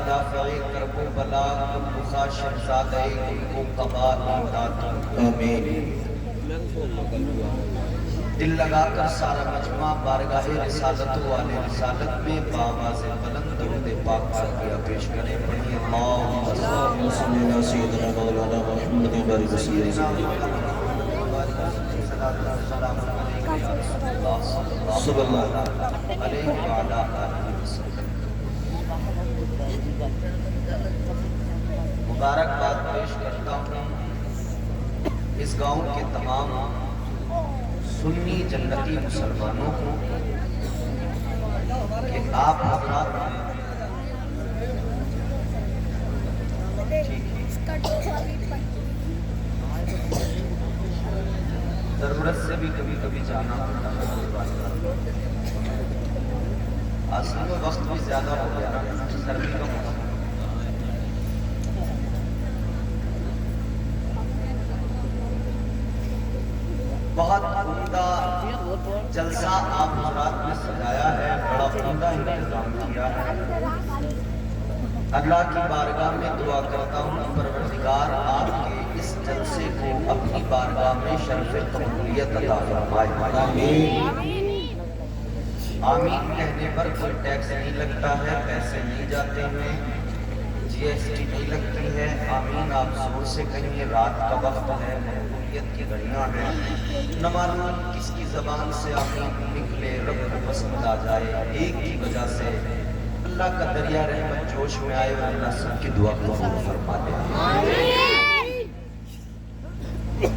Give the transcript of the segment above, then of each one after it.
دافع کرب و بلا کل خاشع زادہ کل قبا امداد آمین۔ دل لگا کر سارا مجمع بارگاہ رسالت والے رسالت میں بآواز بلند درود پاک کیا پیش کریں۔ پڑھیے اللہم صلی علی سیدنا مولانا محمد بارک سیدنا صلی اللہ علیہ وآلہ وسلم۔ مبارکباد پیش کرتا ہوں اس گاؤں کے تمام سنی جنتی مسلمانوں کو کہ آپ حضرات ضرورت سے بھی کبھی کبھی جانا ہوتا ہے۔ اصل میں وقت بھی زیادہ ہو گیا نا، سردی کا موسم۔ بہت عمدہ جلسہ آپ حضرات نے سجایا ہے، بڑا عمدہ انتظام کیا ہے۔ اللہ کی بارگاہ میں دعا کرتا ہوں پروردگار آپ کے اس جلسے کو اپنی بارگاہ میں شرف قبولیت عطا فرمائے۔ آمین۔ آمین کہنے پر کوئی ٹیکس نہیں لگتا ہے، پیسے نہیں جاتے ہیں، جی ایس ٹی نہیں لگتی ہے۔ آمین آپ زور سے کہیں، رات کا وقت ہے، مقبولیت کی گھڑیاں ہیں، نہ معلوم کس کی زبان سے آمین نکلے، رب کو پسند آ جائے۔ ایک ہی وجہ سے اللہ کا دریا رحمت جوش میں آئے اور اللہ سب کی دعا قبول فرما دے۔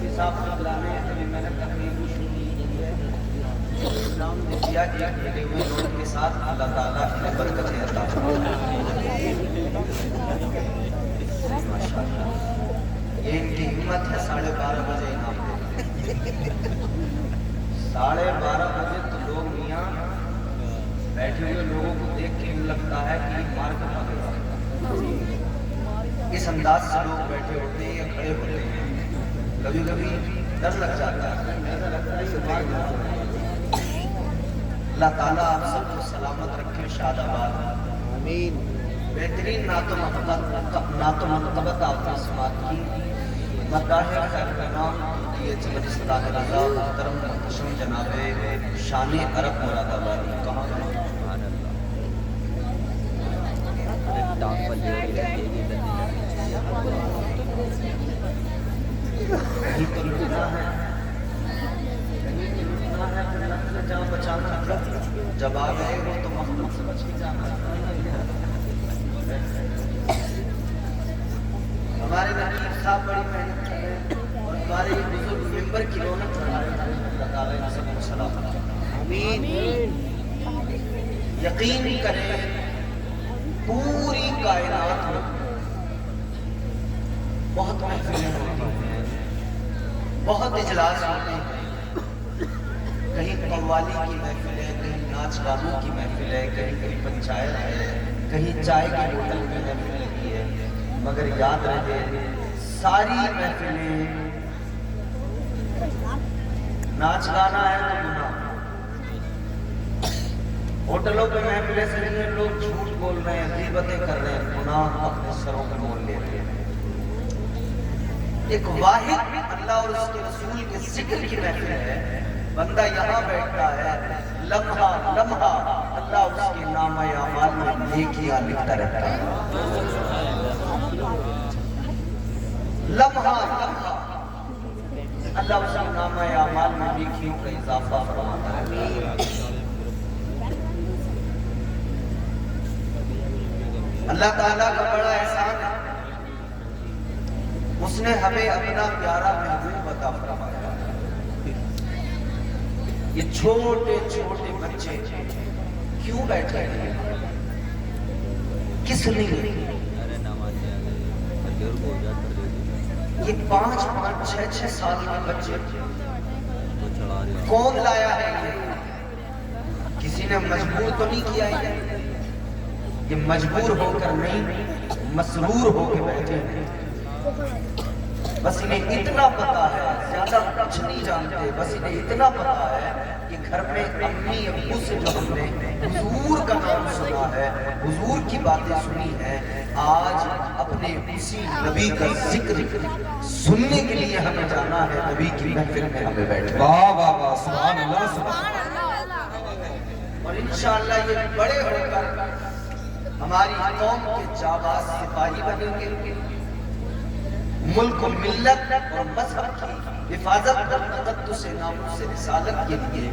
حساب بدلانے ابھی میں نے تقریر شروع کی ہے، نام نے دیا ایک ملے ہوئے لوگوں کے ساتھ اللہ تعالیٰ انہیں برکتیں عطا فرمائے۔ یہ ان کی ہمت ہے، 12:30 بجے انعام دے۔ 12:30 بجے تو لوگ میاں بیٹھے ہوئے لوگوں کو دیکھ کے لگتا ہے کہ یہ مار کر آگے بڑھتا۔ اس انداز سے لوگ بیٹھے ہوتے ہیں یا کھڑے ہوتے ہیں، کبھی کبھی ڈر لگ جاتا ہے، ایسا لگتا ہے کہ مار کر۔ اللہ تعالیٰ آپ سب کو سلامت رکھے، شاد آباد۔ آمین۔ بہترین نعت و منقبت آپ نے سماعت کی۔ مداح خیر کا نام یہ چمنستان رضا محترم محتشم جناب شان عرب مراد آبادی کہاں جہاں بچانا جب آ گئے ہو تو محمد سے بچ کے جانا۔ ہمارے نبی صاحب بڑی محنت کر رہے ہیں اور ہمارے یہ بزرگ ممبر کی رونق بڑھا رہے ہیں۔ اللہ تعالیٰ ان سب کو سلامت رکھے۔ آمین۔ یقین کریں پوری کائنات میں بہت محفلیں ہوتی ہیں، بہت اجلاس ہوتے ہیں، کہیں قوالی کی محفل ہے، کہیں ناچ گانوں کی محفل ہے، کہیں پنچایت ہے، کہیں چائے کے ہوٹل میں محفل لگی ہے، مگر یاد رہے ساری محفلیں ناچ گانا ہے تو گناہ۔ ہوٹلوں پہ محفلیں سے رہی ہیں، لوگ جھوٹ بول رہے ہیں، غیبتیں کر رہے ہیں، گناہ اپنے سروں پہ مول لے رہے ہیں۔ ایک واحد اللہ اور اس کے رسول کے ذکر کی محفل ہے، بندہ یہاں بیٹھتا ہے، لمحہ لمحہ اللہ اس کے نامہ اعمال میں نیکیاں لکھتا رہتا ہے۔ لمحہ لمحہ اللہ اس کے نامہ اعمال میں نیکیوں کا اضافہ فرماتا ہے۔ اللہ تعالیٰ کا بڑا احسان ہے، اس نے ہمیں اپنا پیارا محبوب عطا فرمایا۔ یہ چھوٹے چھوٹے بچے کیوں بیٹھے ہیں؟ کس لیے؟ یہ 5 6 سال کے بچے کون لایا ہے؟ کسی نے مجبور تو نہیں کیا ہے، یہ مجبور ہو کر نہیں، مسرور ہو کے بیٹھے ہیں۔ بس انہیں اتنا پتا ہے، زیادہ کچھ نہیں جانتے، بس انہیں اتنا پتا ہے کہ گھر میں امی ابو سے جو ہم نے حضور کا نام سنا ہے، حضور کی باتیں سنی ہیں، آج اپنے اسی نبی کا ذکر سننے کے لیے ہمیں جانا ہے، نبی کی محفل میں ہمیں بیٹھنا ہے۔ واہ واہ واہ، سبحان اللہ سبحان اللہ۔ اور انشاءاللہ یہ بڑے ہو کر ہماری قوم کے جانباز سپاہی بنیں گے، ملک و ملت اور مذہب کی حفاظت اور تقدس ناموس رسالت کے لیے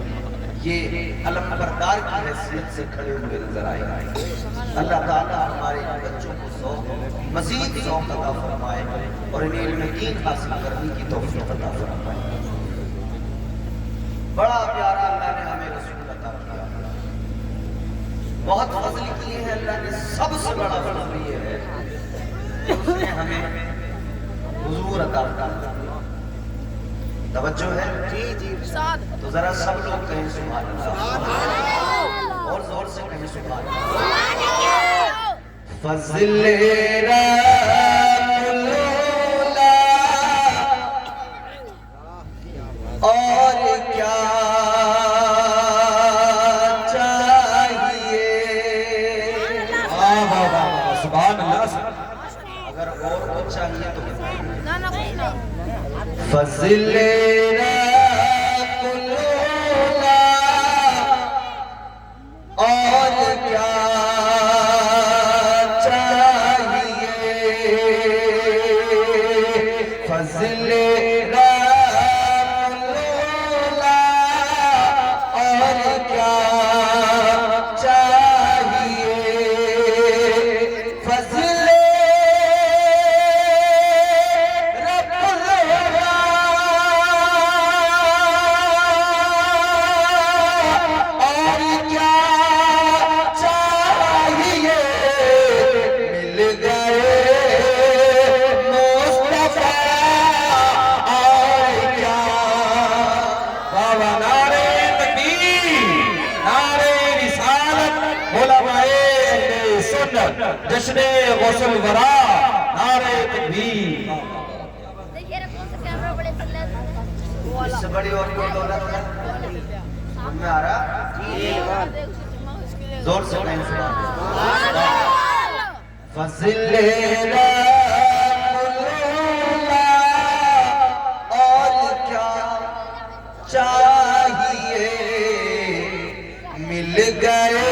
یہ علم بردار کی حیثیت سے کھڑے ہوئے نظر آئے گا۔ اللہ تعالیٰ ہمارے بچوں کو ذوق مزید ذوق عطا فرمائے اور انہیں علم دین حاصل کرنے کی توفیق عطا فرمائے۔ بڑا پیارا اللہ نے ہمیں رسول عطا کیا، بہت فضل کیے ہیں اللہ نے، سب سے بڑا فضل یہ ہے کہ اس نے ہمیں حضور عطا کیا۔ توجہ ہے تو ذرا سب لوگ کہیں سبحان اللہ، اور زور سے کہیں سبحان اللہ۔ فضل اور کیا چاہیے، سبحان اللہ۔ اگر اور کچھ چاہیے تو بتائیے۔ فضل اور کیا چاہیے، فضل اور کیا چاہیے، فضل جشن غسل ورا، نعرہ تکبیر۔ اس سے بڑی اور کوئی دولت ہے؟ سمجھ میں آ رہا؟ زور سے کہیں سبحان اللہ۔ فضل اور کیا چاہیے، مل گئے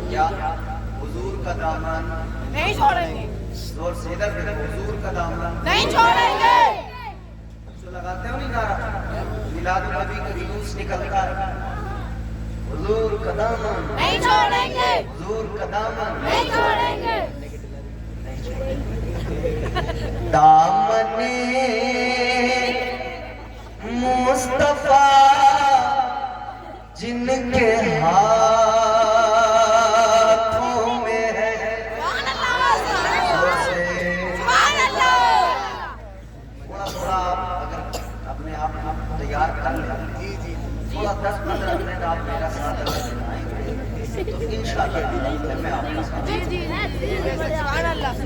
کیا حضور کا دامن نہیں چھوڑیں گے، زور سے ادھر دیکھو، حضور کا دامن نہیں چھوڑیں گے۔ جو لگاتے ہو نہیں نعرہ، میلاد النبی کا جلوس نکلتا ہے، حضور کا دامن نہیں چھوڑیں گے، حضور کا دامن نہیں چھوڑیں گے۔ دامن مصطفیٰ جن کے ہاتھوں میں ہے، تھوڑا تھوڑا اگر اپنے آپ کو تیار کر لیں، تھوڑا 10-15 منٹ آپ میرا ساتھ دیں تو انشاءاللہ میں آپ کا ساتھ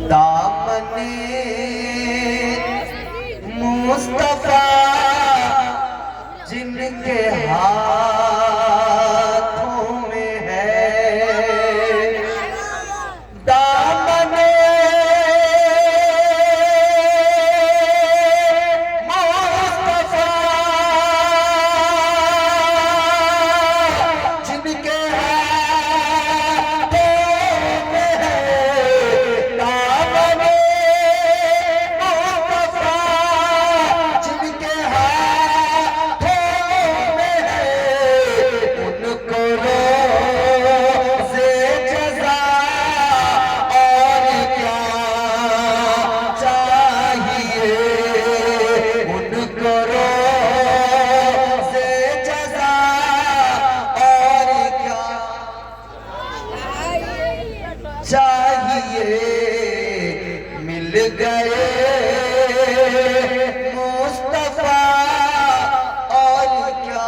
دامن مصطفیٰ جن کے ہاتھوں میں ہے، دامن مصطفیٰ جن کے ہاتھوں میں ہے، دامن مصطفیٰ جن کے چاہیے، مل گئے مصطفیٰ اور کیا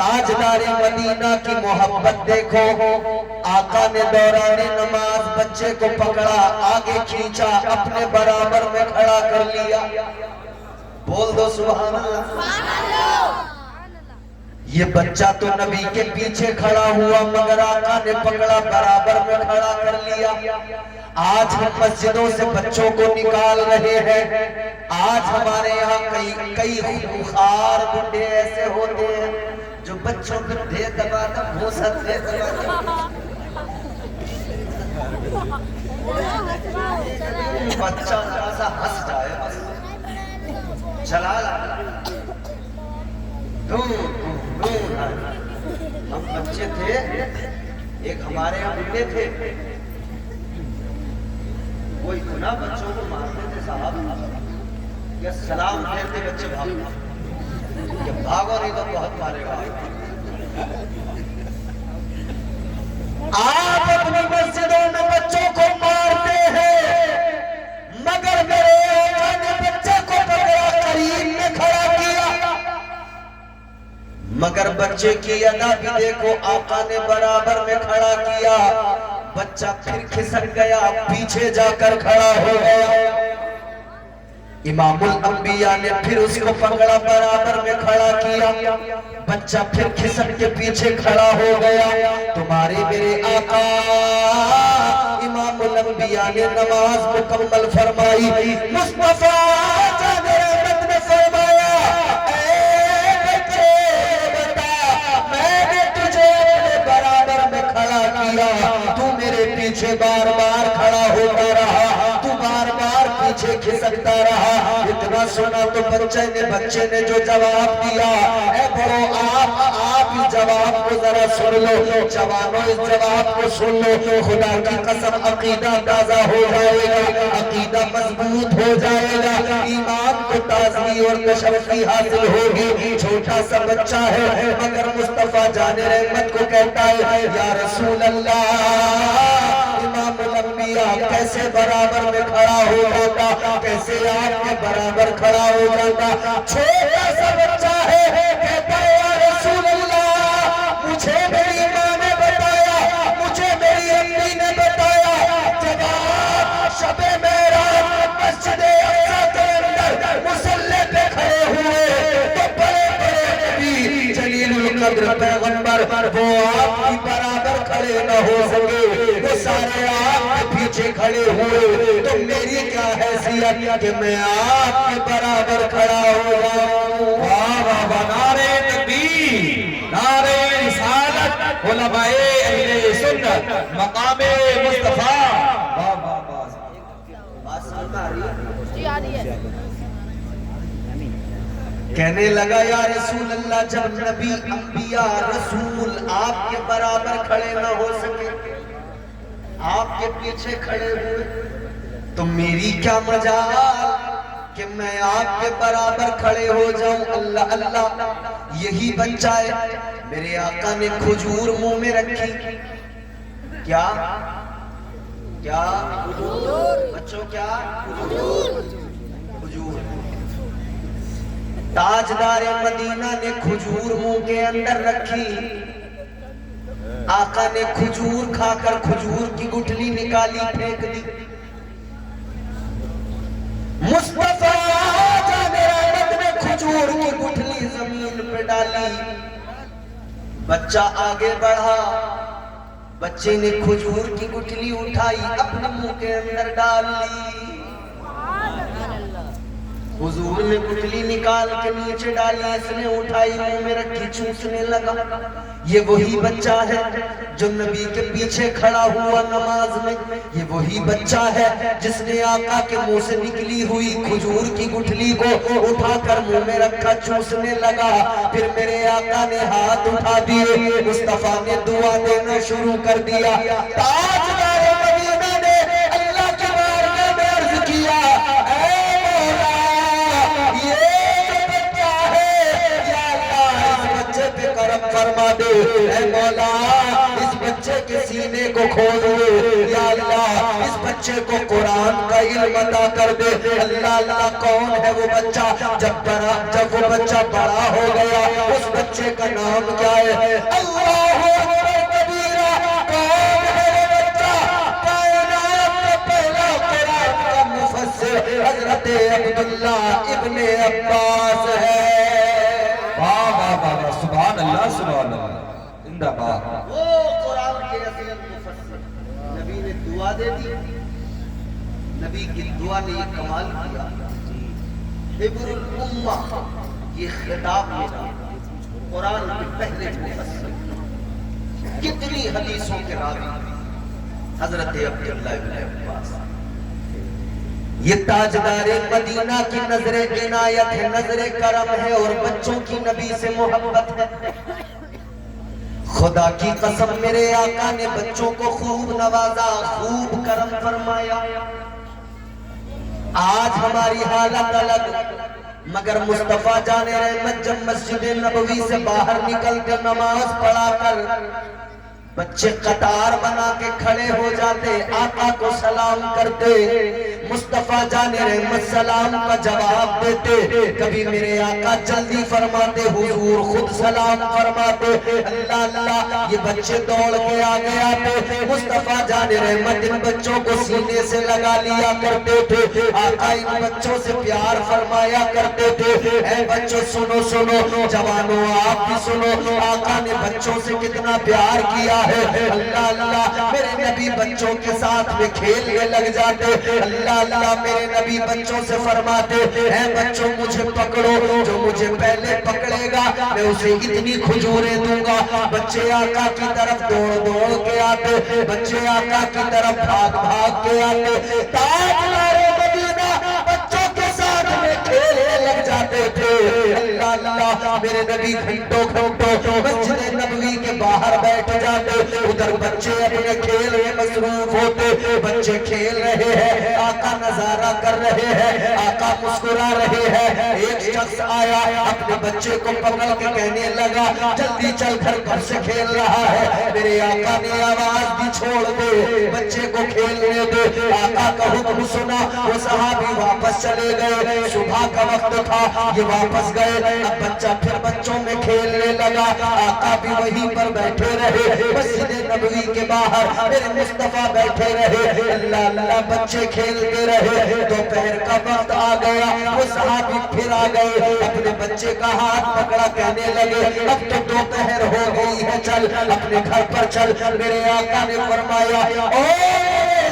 تاجدار مدینہ کی محبت دیکھو، آقا نے دوران نماز بچے کو پکڑا، آگے کھینچا، اپنے برابر میں کھڑا کر لیا۔ بول دو سبحان اللہ۔ یہ بچہ تو نبی کے پیچھے کھڑا ہوا، مگر آقا نے پکڑا، برابر میں کھڑا کر لیا۔ آج ہم مسجدوں سے بچوں کو نکال رہے ہیں، آج ہمارے یہاں کئی خوخار بڈھے ایسے ہوتے ہیں جو بچوں کو دے دباتا بھوسط دے دباتا، بچہ ذرا سا ہنس جائے بس چلا لا ہم بچے تھے، ایک ہمارے یہاں بڈھے تھے، وہ اتنا بچوں کو مارتے تھے صاحب، یا سلام پھیرتے بچے بھاگو، کہ بھاگو نہیں تو بہت مارے گا۔ آپ اپنی مسجدوں میں بچوں کو مارتے ہیں، مگر میرے آقا نے بچے کو پکڑا، قریب میں کھڑا کیا، مگر بچے کی ادا بھی دیکھو، آقا نے برابر میں کھڑا کیا، بچہ پھر کھسک گیا، پیچھے جا کر کھڑا ہو گیا۔ امام الانبیاء نے پھر اس کو پکڑا، برابر میں کھڑا کیا، بچہ پھر کھسک کے پیچھے کھڑا ہو گیا۔ تمہارے میرے آقا امام الانبیاء نے نماز مکمل فرمائی، مصطفیٰ جان رحمت نے فرمایا، اے بچے بتا، میں نے تجھے اپنے برابر میں کھڑا کیا، تو میرے پیچھے بار بار کھڑا ہوتا رہا، تو بار بار پیچھے کھسکتا رہا۔ اتنا سنا تو بچے نے جو جواب دیا، اے بڑو آپ ہی جواب کو ذرا سن لو، جوانوں اس جواب کو سن لو، خدا کی قسم عقیدہ تازہ ہو جائے گا، عقیدہ مضبوط ہو جائے گا، ایمان کو تازگی اور تشریفی حاصل ہوگی۔ چھوٹا سا بچہ ہے مگر مصطفیٰ جان رحمت کو کہتا ہے، یا رسول اللہ، امام الانبیاء کیسے برابر میں کھڑا ہو جاتا، کیسے آپ کے برابر کھڑا ہو جاتا؟ چھوٹا سا بچہ ہے، کہتا ہے یا رسول اللہ، مجھے میری ماں نے بتایا، مجھے میری امی نے بتایا، جب آپ شب معراج مسجد اقصی کے اندر مصلی پہ کھڑے ہوئے تو بڑے بڑے نبی جلیل القدر پیغمبر وہ آپ کی برابر کھڑے نہ ہو سکے، وہ سارے آپ کے پیچھے کھڑے ہوئے، تو میری کیا حیثیت کہ میں آپ کے برابر کھڑا ہو جاؤں؟ واہ واہ واہ، نعرہ تکبیر، نعرہ رسالت، علماء اہل سنت، مقام مصطفیٰ، واہ واہ واہ۔ بات سمجھ آ رہی ہے؟ جی آ رہی ہے۔ کہنے لگا یا رسول اللہ، جب نبی انبیاء رسول آپ کے برابر کھڑے نہ ہو سکے، آپ کے پیچھے کھڑے ہوئے، تو میری کیا مجال کہ میں آپ کے برابر کھڑے ہو جاؤں؟ اللہ اللہ، یہی بچہ ہے، میرے آقا نے کھجور منہ میں رکھی، کیا کیا بچوں کیا کھجور، تاجدار مدینہ نے کھجور منہ کے اندر رکھی، آقا نے کھجور کھا کر کھجور کی گٹھلی نکالی، پھینک دی، مصطفیٰ جان رحمت نے کھجور کی گٹھلی زمین پہ ڈالی، بچہ آگے بڑھا، بچے نے کھجور کی گٹھلی اٹھائی، اپنے منہ کے اندر ڈال لی، حضور نے گٹھلی نکال کے نیچے ڈالی، اس نے اٹھائی، منہ میں رکھی، چوسنے لگا۔ یہ وہی بچہ ہے جو نبی کے پیچھے کھڑا ہوا نماز میں، یہ وہی بچہ ہے جس نے آقا کے منہ سے نکلی ہوئی کھجور کی گٹھلی کو اٹھا کر منہ میں رکھا، چوسنے لگا۔ پھر میرے آقا نے ہاتھ اٹھا دیے، مصطفیٰ نے دعا دینا شروع کر دیا، تاجدار مدینہ نے اللہ کے بارگاہ میں عرض کیا، اے مولا، یہ جو بچہ ہے، یا اللہ اس بچے پہ کرم فرما دے، اے مولا اس بچے بچے کے سینے کو کھول دے یا اللہ اس بچے کو قرآن کا علم عطا کر دے اللہ اللہ کون ہے وہ بچہ جب وہ بچہ بڑا ہو گیا اس بچے کا نام کیا ہے اللہ اکبر کبیرہ کون ہے وہ بچہ کائنات کا پہلا قرآن کا مفسر حضرت عبداللہ ابن عباس ہے واہ واہ واہ سبحان اللہ سبحان اللہ زندہ باد وہ قرآن کے اصل مفسر نبی نے دعا دے دی نبی کی دعا نے یہ کمال کیا حبر الامہ یہ خطاب ملا قرآن کے پہلے مفسر کتنی حدیثوں کے راوی حضرت عبداللہ ابن عباس یہ تاجدار مدینہ کی نظر عنایت ہے نظر کرم ہے اور بچوں کی نبی سے محبت ہے خدا کی قسم میرے آقا نے بچوں کو خوب نوازا خوب کرم فرمایا آج ہماری حالت الگ مگر مصطفیٰ جان رحمت جب مسجد نبوی سے باہر نکل کر نماز پڑھا کر بچے قطار بنا کے کھڑے ہو جاتے آقا کو سلام کرتے مصطفیٰ جان رحمت سلام کا جواب دیتے کبھی میرے آقا جلدی فرماتے حضور خود سلام فرماتے اللہ اللہ یہ بچے دوڑ کے آگے آتے مصطفیٰ جان رحمت ان بچوں کو سینے سے لگا لیا کرتے تھے آقا ان بچوں سے پیار فرمایا کرتے تھے اے بچوں سنو سنو جوانوں آپ بھی سنو آقا نے بچوں سے کتنا پیار کیا ہے اللہ اللہ میرے نبی بچوں کے ساتھ میں کھیلنے لگ جاتے اللہ اللہ میرے نبی بچوں سے فرماتے اے بچوں مجھے پکڑو جو مجھے پہلے پکڑے گا میں اسے اتنی کھجوریں دوں گا بچے آقا کی طرف دوڑ دوڑ کے آتے بچے آقا کی طرف بھاگ بھاگ کے آتے تاجدار مدینہ بچوں کے ساتھ میں کھیلنے لگ جاتے تھے اللہ اللہ میرے نبی گھنٹوں گھنٹوں مسجد نبوی کے باہر بیٹھ جاتے ادھر بچے اپنے کھیل میں مصروف ہوتے بچے کھیل رہے ہیں آقا نظارہ کر رہے ہیں آقا مسکرا رہے ہیں ایک شخص آیا اپنے بچے کو پکڑ کے کہنے لگا جلدی چل گھر سے کھیل رہا ہے میرے آقا نے آواز بھی چھوڑ دے بچے کو کھیلنے دے آقا کا حکم سنا وہ صحابی واپس چلے گئے صبح کا وقت تھا یہ واپس گئے اب بچہ پھر بچوں میں کھیلنے لگا آقا بھی وہیں پر بیٹھے رہے مسجد نبوی کے باہر میرے مصطفیٰ بیٹھے رہے اللہ اللہ بچے کھیلتے رہے دوپہر کا وقت آ گیا وہ صحابی پھر آ گئے اپنے بچے کا ہاتھ پکڑا کہنے لگے اب تو دوپہر ہو گئی ہے چل اپنے گھر پر چل میرے آقا نے فرمایا او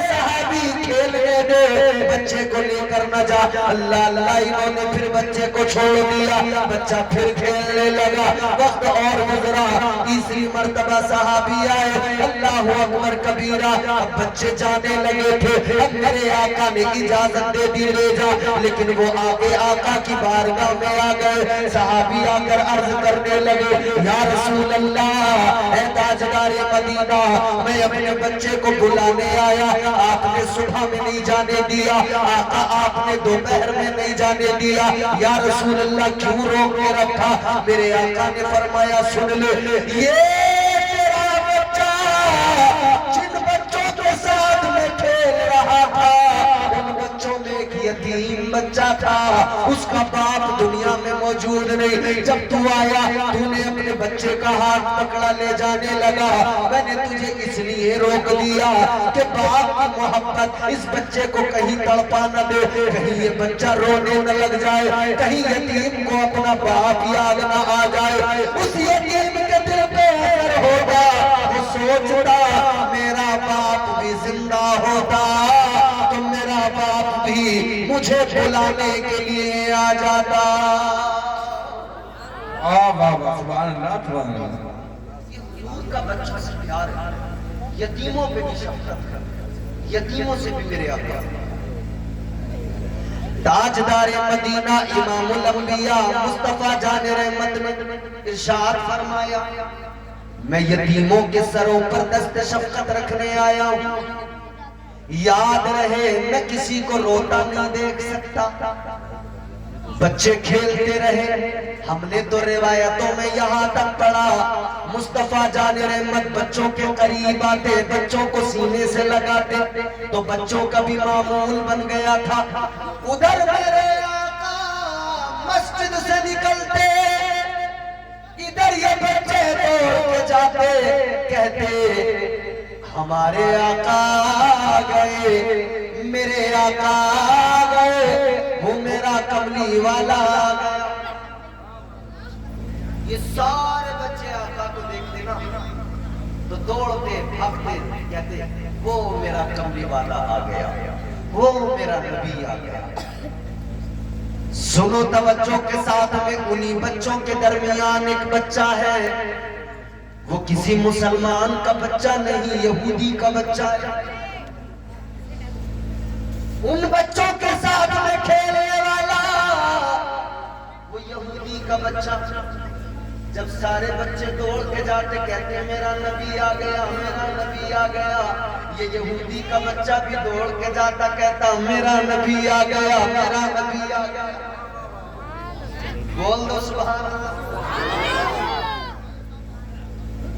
صحابی کھیلنے دے بچے کو لے کر نہ جا اللہ اللہ انہوں نے پھر بچے کو چھوڑ دیا بچہ پھر کھیلنے لگا وقت اور گزرا تیسری مرتبہ صحابی آئے اللہ اکبر کبیرہ اب بچے جانے لگے تھے اب میرے آقا نے اجازت دے دی لے جا لیکن وہ آگے آقا کی بارگاہ میں آ گئے صحابی آ کر عرض کرنے لگے یا رسول اللہ اے تاجدار مدینہ میں اپنے بچے کو بلانے آیا آپ نے صبح میں نہیں جانے دیا آقا آپ نے دوپہر میں نہیں جانے دیا یا رسول اللہ کیوں روک کے رکھا میرے آقا نے فرمایا سن لے یہ تیرا بچہ جن بچوں کے ساتھ میں کھیل رہا تھا ان بچوں میں ایک یتیم بچہ تھا اس کا باپ دنیا میں موجود نہیں جب تو آیا تو نے اپنے بچے کا ہاتھ پکڑا لے جانے لگا میں نے تجھے اس لیے روک دیا کہ باپ کی محبت اس بچے کو کہیں تڑپا نہ دے کہیں یہ بچہ رونے نہ لگ جائے کہیں یتیم کو اپنا باپ یاد نہ آ جائے اس یتیم کے دل پہ اثر ہوگا وہ سوچتا میرا باپ بھی زندہ ہوتا تو میرا باپ بھی مجھے بلانے کے لیے آ جاتا سبحان اللہ سبحان اللہ یہ حضور کا بچہ سے پیار ہے یتیموں پہ بھی شفقت ہے یتیموں سے بھی میرے آقا تاجدار مدینہ امام الانبیاء مصطفیٰ جان رحمت نے ارشاد فرمایا میں یتیموں کے سروں پر دست شفقت رکھنے آیا ہوں یاد رہے میں کسی کو روتا نہیں دیکھ سکتا بچے کھیلتے رہے ہم نے تو روایتوں میں یہاں تک پڑھا مصطفیٰ جان رحمت بچوں کے قریب آتے، بچوں کو سینے سے لگاتے تو بچوں کا بھی معمول بن گیا تھا۔ ادھر میرے آقا مسجد سے نکلتے، ادھر یہ بچے دوڑ کے جاتے، کہتے ہمارے آقا آ گئے، میرے آقا آ گئے، وہ میرا کملی والا آ گیا۔ یہ سارے بچے آقا کو دیکھتے نا تو دوڑتے بھاگتے، کہتے وہ میرا کملی والا آ گیا، وہ میرا نبی آ گیا۔ سنو توجہ کے ساتھ میں، انہی بچوں کے درمیان ایک بچہ ہے، وہ کسی مسلمان کا بچہ نہیں، یہودی کا بچہ ہے۔ ان بچوں کے ساتھ میں کھیلنے والا وہ یہودی کا بچہ۔ جب سارے بچے دوڑ کے جاتے، کہتے ہیں میرا نبی آ گیا، میرا نبی آ گیا، یہ یہودی کا بچہ بھی دوڑ کے جاتا، کہتا میرا نبی آ گیا، میرا نبی آ گیا۔ بول دو سبحان اللہ۔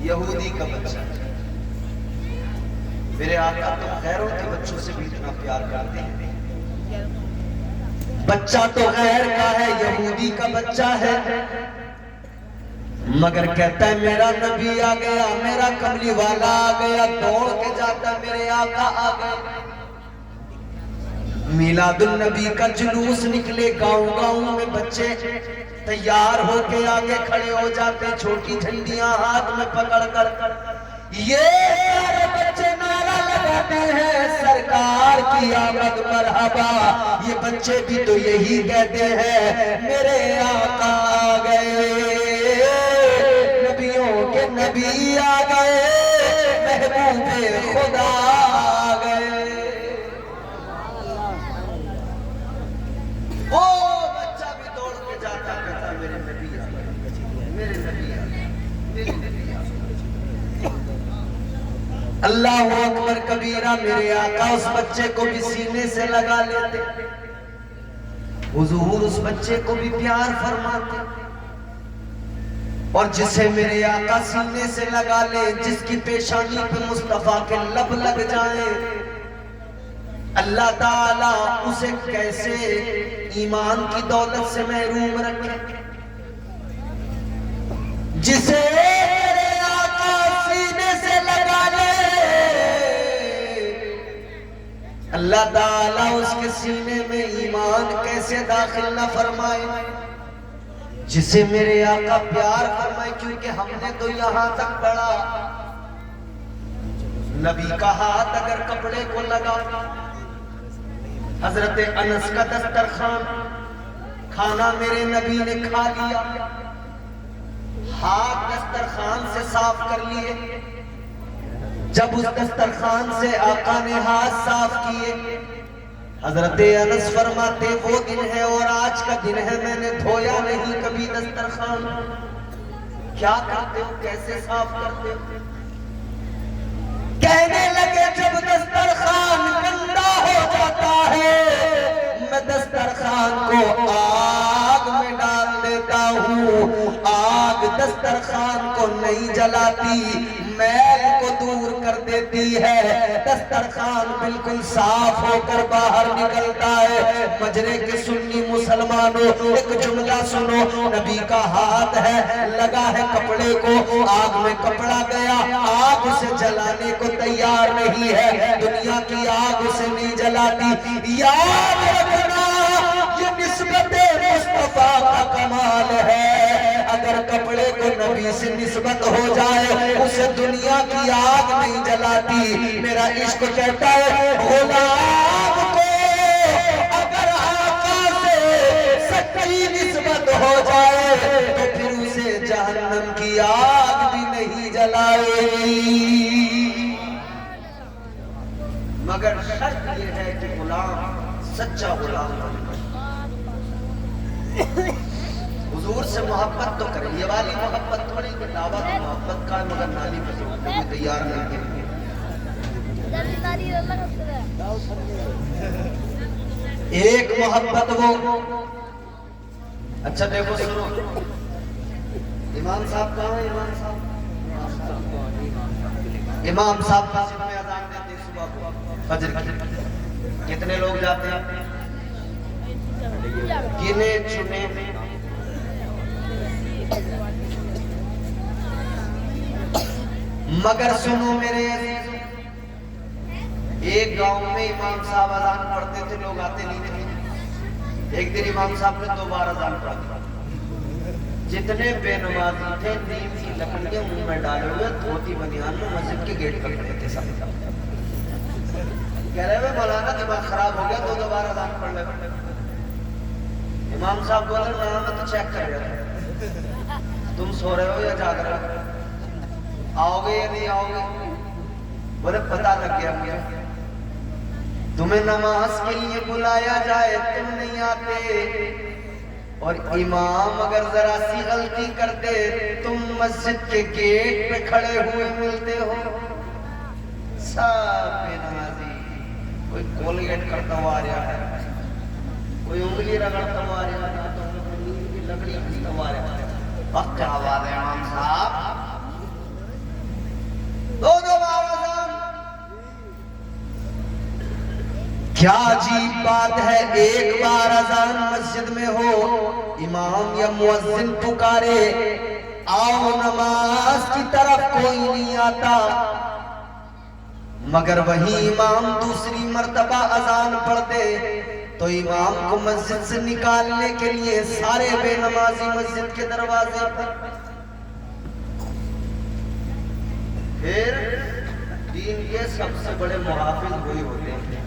یہودی کا بچہ، میرے آقا تو غیروں کے بچوں سے بھی اتنا پیار کرتے ہیں۔ بچہ تو غیر کا ہے، یہودی کا بچہ ہے، مگر کہتا ہے میرا نبی آ گیا، میرا کملی والا آ گیا، دوڑ کے جاتا میرے آقا آ گئے۔ میلاد النبی کا جلوس نکلے، گاؤں گاؤں میں بچے تیار ہو کے آگے کھڑے ہو جاتے، چھوٹی جھنڈیاں ہاتھ میں پکڑ کر یہ سارے بچے نعرہ لگاتے ہیں سرکار کی آمد مرحبا۔ یہ بچے بھی تو یہی کہتے ہیں میرے آقا آ گئے، نبیوں کے نبی آ گئے، محبوب خدا آ گئے۔ وہ بچہ بھی دوڑ کے جاتا، کہتا میرے نبی آ گئے، میرے نبی آ گئے، میرے نبی آ گئے۔ اللہ اکبر کبیرہ، میرے آقا اس بچے کو بھی سینے سے لگا لیتے، حضور اس بچے کو بھی پیار فرماتے، اور جسے میرے آقا سینے سے لگا لے، جس کی پیشانی پہ مصطفیٰ کے لب لگ جائیں، اللہ تعالیٰ اسے کیسے ایمان کی دولت سے محروم رکھے۔ جسے میرے آقا سینے سے لگا لے، اللہ تعالیٰ اس کے سینے میں ایمان کیسے داخل نہ فرمائے۔ جسے میرے آقا پیار فرمائے، کیونکہ ہم نے تو یہاں تک پڑھا نبی کا ہاتھ اگر کپڑے کو لگا، حضرت انس کا دسترخوان کھانا میرے نبی نے کھا لیا، ہاتھ دسترخوان سے صاف کر لیے، جب اس دسترخوان سے آقا نے ہاتھ صاف کیے، حضرت انس فرماتے وہ دن ہے اور آج کا دن ہے، میں نے دھویا نہیں کبھی دسترخوان۔ کیا کرتے ہو، کیسے صاف کرتے ہو؟ کہنے لگے جب دسترخوان گندا ہو جاتا ہے، میں دسترخوان کو آگ میں ڈال دیتا ہوں، آگ دسترخوان کو نہیں جلاتی، میل کو دور کر دیتی ہے، دسترخوان بالکل صاف ہو کر باہر نکلتا ہے۔ مجرے کے سنی مسلمانوں ایک جملہ سنو، نبی کا ہاتھ ہے لگا ہے کپڑے کو، آگ میں کپڑا گیا، آگ اسے جلانے کو تیار نہیں ہے، دنیا کی آگ اسے نہیں جلاتی۔ یاد رکھنا یہ نسبت مصطفیٰ کا کمال ہے، اگر کپڑے کو نبی سے نسبت ہو جائے اسے دنیا کی آگ نہیں جلاتی۔ میرا عشق کہتا ہے غلام کو اگر آقا سے سچی نسبت ہو جائے تو پھر اسے جہنم کی آگ بھی نہیں جلائے گی، مگر شرط یہ ہے کہ غلام سچا غلام بنے۔ حضور سے محبت تو کریں، یہ والی محبت تھوڑی کہ دعویٰ کی محبت کا ہے مگر نالی پہ کوئی تیار نہیں ہے۔ ایک محبت وہ، اچھا دیکھو سنو، امام صاحب کہاں ہیں؟ امام صاحب امام صاحب مسجد میں اذان دیتے ہیں صبح کو فجر کی، کتنے لوگ جاتے ہیں؟ گنے چنے۔ مگر سنو میرے عزیزو، ایک گاؤں میں امام صاحب اذان پڑھتے تھے، لوگ آتے نہیں تھے۔ ایک دن امام صاحب نے 2 بار اذان پڑھا، جتنے بے نمازی تھے نیم کی لکڑیاں منہ میں ڈالے ہوئے دھوتی بنیان میں مسجد کے گیٹ پر کھڑے تھے سب۔ کہہ رہے ہوئے مولانا دماغ خراب ہو گیا، 2 بار اذان پڑھ لے۔ امام صاحب بولے میں تو چیک کر رہا تھا، تم سو رہے ہو یا جاگ رہے ہو، آؤ گے یا نہیں آؤ گے؟ بولے پتہ لگ گیا مجھے، تمہیں نماز کے لیے بلایا جائے تم نہیں آتے، اور امام اگر ذرا سی غلطی کر دے تم مسجد کے گیٹ پہ کھڑے ہوئے ملتے ہو۔ سب بے نمازی، کوئی کولگیٹ کرتا ہوا آ رہا ہے، کوئی انگلی رگڑتا ہوا آ رہا ہے، تو انگلی کی لکڑی کھستا ہوا آ رہا ہے۔ وقت کیا بات ہے امام صاحب، 2 بار اذان۔ کیا عجیب بات ہے، ایک بار اذان مسجد میں ہو، امام یا مؤذن پکارے آؤ نماز کی طرف، کوئی نہیں آتا، مگر وہی امام دوسری مرتبہ اذان پڑھ دے تو امام کو مسجد سے نکالنے کے لیے سارے بے نمازی مسجد کے دروازے پر۔ پھر دین کے سب سے بڑے محافظ وہی ہوتے ہیں،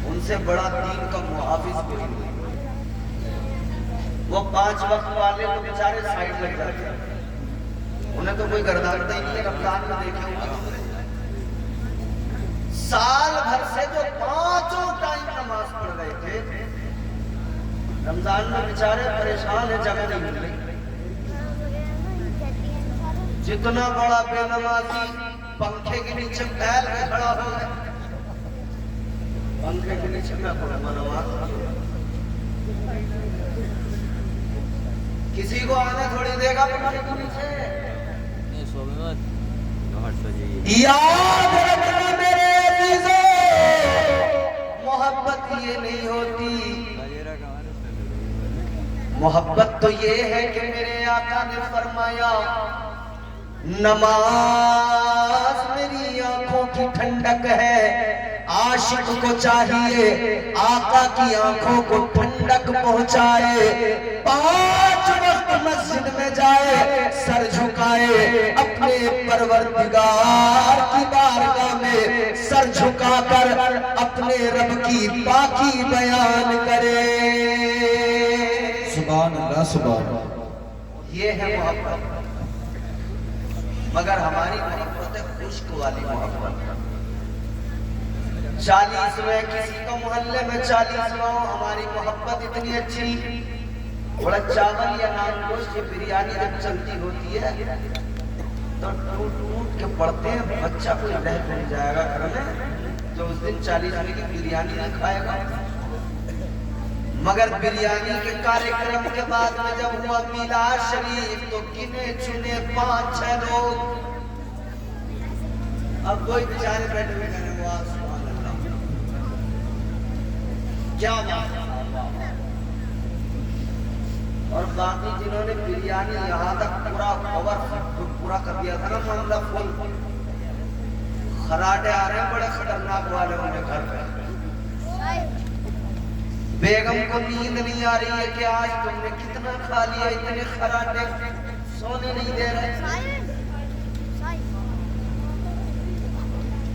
ان سے بڑا دین کا محافظ کوئی نہیں۔ وہ 5 وقت والے تو بیچارے سائیڈ لگ جاتے ہیں، انہیں تو کوئی گردانتا ہی نہیں ہے۔ رمضان میں دیکھے ہوں گے سال بھر سے جو 5 ٹائم نماز پڑھ رہے تھے، رمضان میں بیچارے پریشان ہیں، جگہ نہیں مل رہی۔ جتنا بڑا بے نمازی پنکھے کے نیچے پھیل کے کھڑا ہو گیا، پنکھے کے نیچے میں پڑھا نماز، کسی کو آنے تھوڑی دے گا پنکھے کے نیچے۔ یاد رکھنا میرے عزیزو، محبت یہ نہیں ہوتی، محبت تو یہ ہے کہ میرے آقا نے فرمایا نماز میری آنکھوں کی ٹھنڈک ہے، عاشق کو چاہیے آقا کی آنکھوں کو ٹھنڈک پہنچائے، 5 وقت مسجد میں جائے، سر جھکائے، اپنے پروردگار کی بارگاہ میں سر جھکا کر اپنے رب کی پاکی بیان کرے۔ سبحان اللہ سبحان اللہ۔ یہ ہے محبت، مگر ہماری محبت ہے خشک والی محبت۔ 40ویں کسی کا محلے میں 40واں، ہماری محبت اتنی اچھی، بڑا چاول یا نان گوشت یا بریانی جب چلتی ہوتی ہے تو ٹوٹ ٹوٹ کے پڑتے ہیں، بچہ کوئی رہ نہیں جائے گا گھر میں جو اس دن 40ویں کی بریانی نہیں کھائے گا۔ مگر بریانی کے کارکرم کے بعد میں جب ہوا میلاد شریف تو گنے چنے 5-6 لوگ، اب کوئی بیچارے بیٹھے ہوئے کہنے وہ سبحان اللہ کیا بات ہے، اور باقی جنہوں نے بریانی یہاں تک پورا کر دیا تھا نا معاملہ فل، خراٹے آ رہے ہیں بڑے خطرناک والے ہونے گھر پہ، بیگم کو نیند نہیں آ رہی ہے کہ آج تم نے کتنا کھا لیا، اتنے خراٹے، سونے نہیں دے رہے۔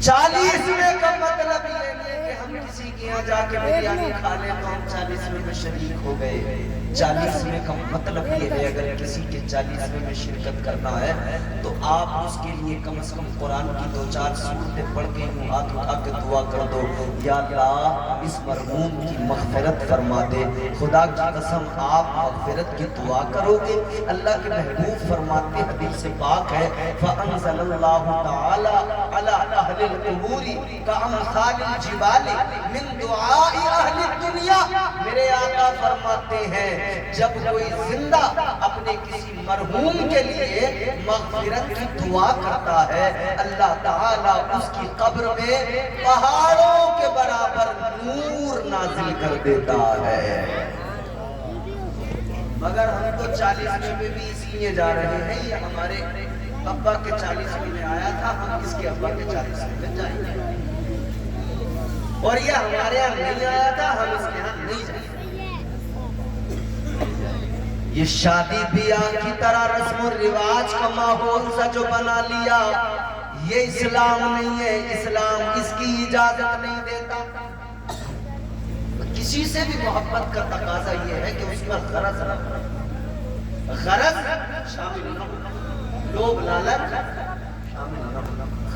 40ویں کا مطلب یہ نہیں کہ ہم کسی کے یہاں جا کے بریانی کھا لیں تو ہم 40ویں میں شریک ہو گئے۔ 40ویں کا مطلب یہ ہے اگر کسی کے 40ویں میں شرکت کرنا ہے تو آپ اس کے لیے کم از کم قرآن کی 2-4 سورتیں پڑھ کے ہاتھ اٹھا کے دعا کر دو، یا اللہ اس مرحوم کی مغفرت فرما دے۔ خدا کی قسم آپ مغفرت کی دعا کرو گے، اللہ کے محبوب فرماتے حدیث پاک ہے فَأَنزَلَ اللَّهُ تَعَالَى عَلَى أَهْلِ الْقُبُورِ كَأَمْثَالِ الْجِبَالِ مِنْ من دعاء اہل الدنیا، میرے آقا فرماتے ہیں جب کوئی زندہ اپنے کسی مرحوم کے لیے مغفرت کی دعا کرتا ہے، اللہ تعالیٰ اس کی قبر میں پہاڑوں کے برابر نور نازل کر دیتا ہے۔ مگر ہم تو 40ویں میں بھی اس لیے جا رہے ہیں، یہ ہمارے ابا کے 40ویں میں آیا تھا، ہم اس کے ابا کے 40ویں میں جائیں گے، اور یہ ہمارے یہاں نہیں آیا تھا، ہم اس کے یہاں نہیں جائیں گے۔ یہ شادی بیاہ کی طرح رسم و رواج کا ماحول سا جو بنا لیا، یہ اسلام نہیں ہے، اسلام اس کی اجازت نہیں دیتا۔ کسی سے بھی محبت کا تقاضا یہ ہے کہ اس میں غرض نہ ہو، غرض شامل نہ ہو، لوگ لالچ شامل نہ ہو،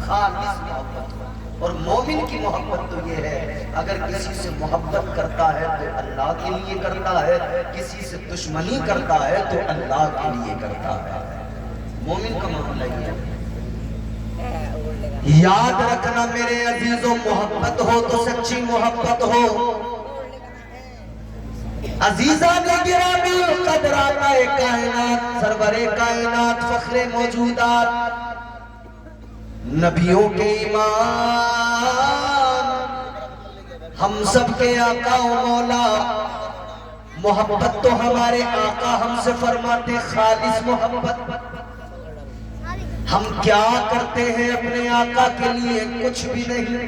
خالص محبت ہو۔ اور مومن کی محبت تو یہ ہے، اگر کسی سے محبت کرتا ہے تو اللہ کے لیے کرتا ہے، کسی سے دشمنی کرتا ہے تو اللہ کے لیے کرتا ہے۔ مومن کا معاملہ یہ ہے۔ یاد رکھنا میرے عزیزوں، محبت ہو تو سچی محبت ہو۔ عزیزان گرامی القدر آقا کائنات، سرور کائنات، فخر موجودات، نبیوں کے امام، ہم سب کے آقا و مولا، محبت تو ہمارے آقا ہم سے فرماتے خالص محبت۔ ہم کیا کرتے ہیں اپنے آقا کے لیے؟ کچھ بھی نہیں،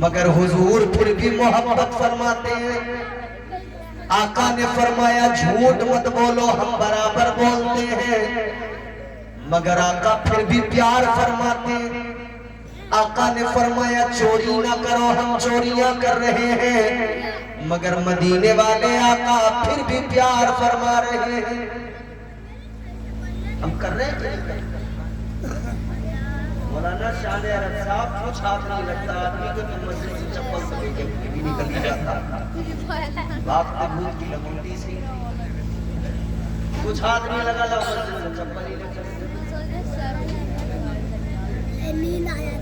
مگر حضور پھر بھی محبت فرماتے ہیں۔ آقا نے فرمایا جھوٹ مت بولو، ہم برابر بولتے ہیں، مگر آقا پھر بھی پیار فرماتے ہیں۔ آقا نے فرمایا چوری نہ کرو، ہم چوریاں کر رہے ہیں، مگر مدینے والے آقا پھر بھی پیار فرما رہے ہیں۔ ہم کر رہے ہیں۔ مولانا شاہ عرب صاحب کچھ ہاتھ نہیں لگتا آدمی کو، تو مسجد سے چپل سے کے بھی نکل ہی جاتا، بھاگتے بھوت کی لمنڈی سے کچھ ہاتھ نہیں لگا، مسجد سے چپل ہی نکل۔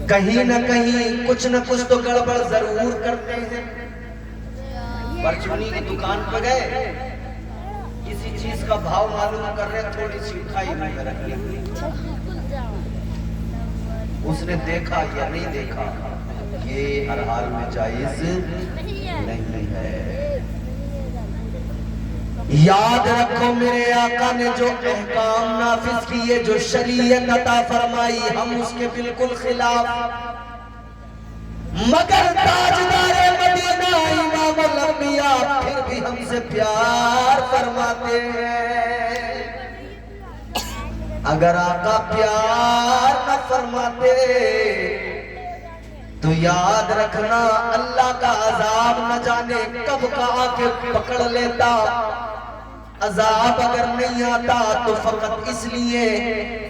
کہیں نہ کہیں کچھ نہ کچھ تو گڑبڑ ضرور کرتے ہیں۔ پرچونی کی دکان پہ گئے، کسی چیز کا بھاؤ معلوم کر رہے، تھوڑی سی اٹھائی میں رکھ لی، اس نے دیکھا یا نہیں دیکھا، یہ ہر حال میں جائز نہیں ہے۔ یاد رکھو میرے آقا نے جو احکام نافذ کیے، جو شریعت عطا فرمائی، ہم اس کے بالکل خلاف، مگر تاجدار مدینہ امام الانبیاء پھر بھی ہم سے پیار فرماتے ہیں۔ اگر آقا پیار نہ فرماتے تو یاد رکھنا اللہ کا عذاب نہ جانے کب کا آ کے پکڑ لیتا۔ عذاب اگر نہیں آتا تو فقط اس لیے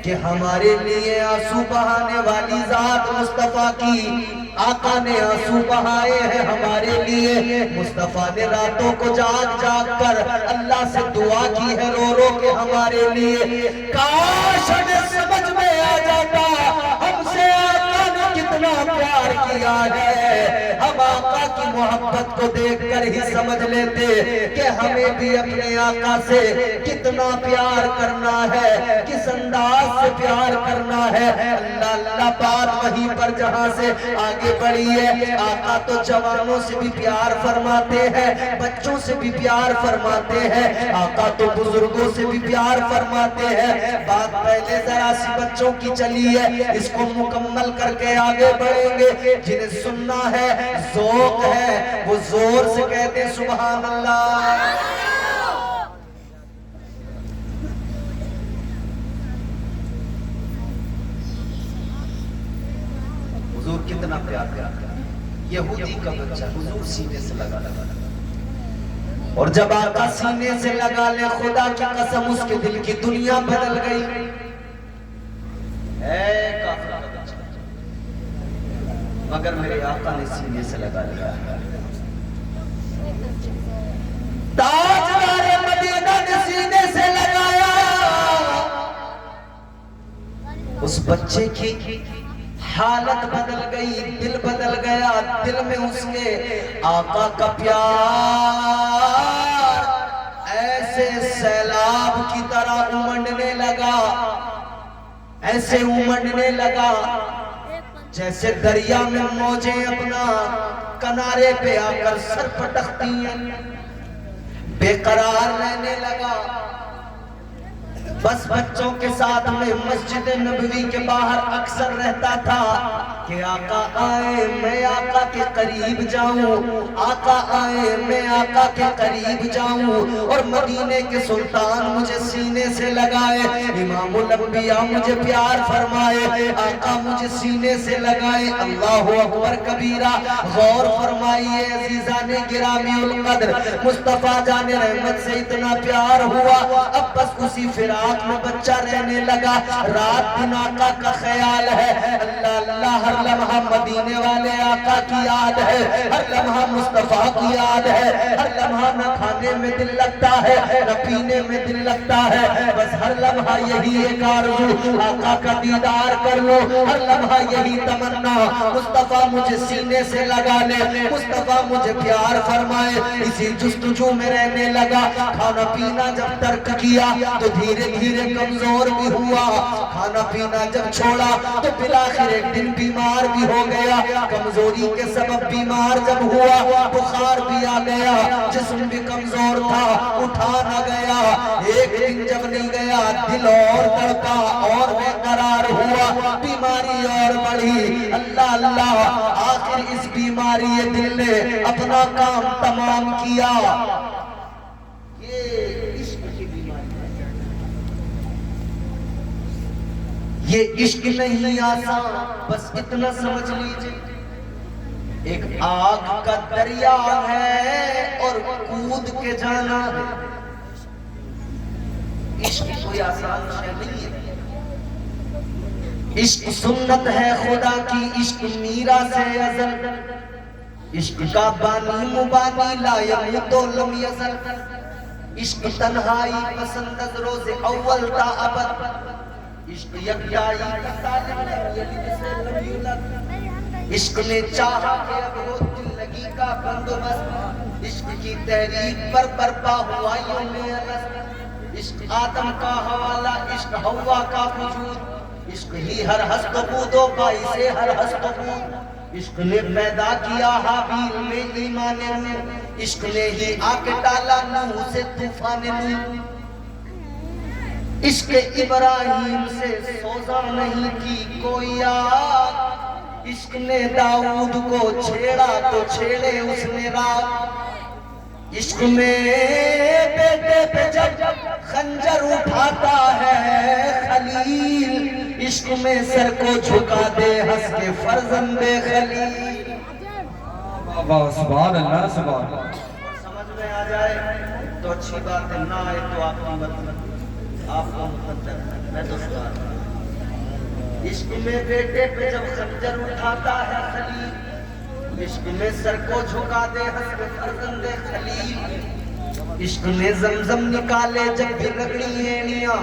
کہ ہمارے لیے آنسو بہانے والی ذات مصطفیٰ کی، آقا نے آنسو بہائے ہیں ہمارے لیے۔ مصطفیٰ نے راتوں کو جاگ جاگ کر اللہ سے دعا کی ہے رو رو کے ہمارے لیے۔ کاش ہمیں سمجھ میں آ جاتا ہم سے آقا نے کتنا پیار کیا ہے، ہم آقا کی محبت کو دیکھ کر ہی سمجھ لیتے کہ ہمیں بھی اپنے آقا سے کتنا پیار کرنا ہے، کس انداز سے پیار کرنا ہے۔ اللہ اللہ بات وہیں پر جہاں سے آگے بڑھی ہے۔ آقا تو جوانوں سے بھی پیار فرماتے ہیں، بچوں سے بھی پیار فرماتے ہیں، آقا تو بزرگوں سے بھی پیار فرماتے ہیں۔ بات پہلے ذرا سی بچوں کی چلی ہے، اس کو مکمل کر کے آگے بڑھیں گے۔ جنہیں سننا ہے، ذوق ہے، وہ زور سے کہتے ہیں سبحان اللہ۔ حضور کتنا پیار کرتا ہے۔ یہودی کا بچہ حضور سینے سے لگا لگا، اور جب آقا سینے سے لگا لے خدا کی قسم اس کے دل کی دنیا بدل گئی۔ اے کافر کا بچہ، مگر میرے آقا نے سینے سے لگا لیا۔ تاجدار مدینہ نے سینے سے لگایا، اس بچے کی حالت بدل گئی، دل بدل گیا، دل میں اس کے آقا کا پیار ایسے سیلاب کی طرح امنڈنے لگا، ایسے امنڈنے لگا جیسے دریا میں موجیں اپنا کنارے پہ آ کر سر پٹکتی ہیں، بے قرار رہنے لگا۔ بس بچوں کے ساتھ میں مسجد نبوی کے باہر اکثر رہتا تھا کہ آقا آئے میں آقا کے قریب جاؤں، آقا آئے میں آقا کے قریب جاؤں، اور مدینے کے سلطان مجھے سینے سے لگائے، امام الانبیاء مجھے پیار فرمائے، آقا مجھے سینے سے لگائے۔ اللہ اکبر کبیرہ، غور فرمائیے عزیزان گرامی القدر، مصطفیٰ جان رحمت سے اتنا پیار ہوا، اب بس اسی فراق میں بچہ رہنے لگا، رات دن آقا کا خیال ہے، اللہ اللہ، ہر لمحہ مدینے والے آقا کی یاد ہے، ہر لمحہ مصطفیٰ کی یاد ہے، ہر لمحہ نہ کھانے میں دل لگتا ہے نہ پینے میں دل لگتا ہے، بس ہر لمحہ یہی ایک آرزو، آقا کا دیدار کر لو، ہر لمحہ یہی تمنا، مصطفیٰ مجھے سینے سے لگا لے، مصطفیٰ مجھے پیار فرمائے، اسی جستجو میں رہنے لگا۔ کھانا پینا جب ترک کیا تو دھیرے دھیرے کمزور بھی ہوا، کھانا پینا جب چھوڑا تو بالآخر ایک دن بیمار بھی ہو گیا، کمزوری کے سبب بیمار جب ہوا بخار بھی آ گیا، جسم بھی کمزور تھا، اٹھا نہ گیا، ایک دن جب نہیں گیا دل اور تڑپا اور بے قرار ہوا، بیماری اور بڑھی، اللہ اللہ، آخر اس بیماری دل نے اپنا کام تمام کیا۔ یہ عشق کی بیماری ہے، یہ عشق نہیں آسان، بس اتنا سمجھ لیجئے، ایک آگ کا دریا ہے اور کود کے جانا ہے۔ عشق کوئی آسان شے نہیں ہے، عشق سنت ہے خدا کی، عشق میراث ہے ازل، عشق کا بانی مبانی لا یموت لم یزل، عشق تنہائی پسند از روز اول تا ابد، عشق یکجائی کا طالب لم یلد سے لم یولد، عشق نے چاہا کہ اب ہو زندگی کا بندوبست، عشق کی تحریک پر برپا ہوا یوم الست، عشق آدم کا حوالہ، عشق حوا کا وجود، عشق ہی ہر ہست بود و باعث ہر ہست بود، عشق نے پیدا کیا حابیل میں ایمان نوح، عشق نے ہی آ کے ڈالا نوح سے طوفان نوح، عشق ابراہیم سے سوزا نہیں کی کوئی آگ، عشق نے داؤد کو چھیڑا تو چھیڑے اس نے رات، عشق میں بیٹے پہ جب خنجر اٹھاتا ہے خلیل، عشق میں سر کو جھکا دے ہنس کے فرزند خلیل۔ سبحان اللہ، سبحان اللہ۔ سمجھ میں آ جائے تو اچھی بات ہے، نہ آئے تو آپ کی مطلب آپ کو مقدر ہے، میں تو سوال ہوں۔ عشق میں بیٹے پہ جب خنجر اٹھاتا ہے خلیل، عشق میں سر کو جھکا دے ہنس کے فرزند خلیل، عشق نے زمزم نکالے جب بھی رگڑی اینیاں،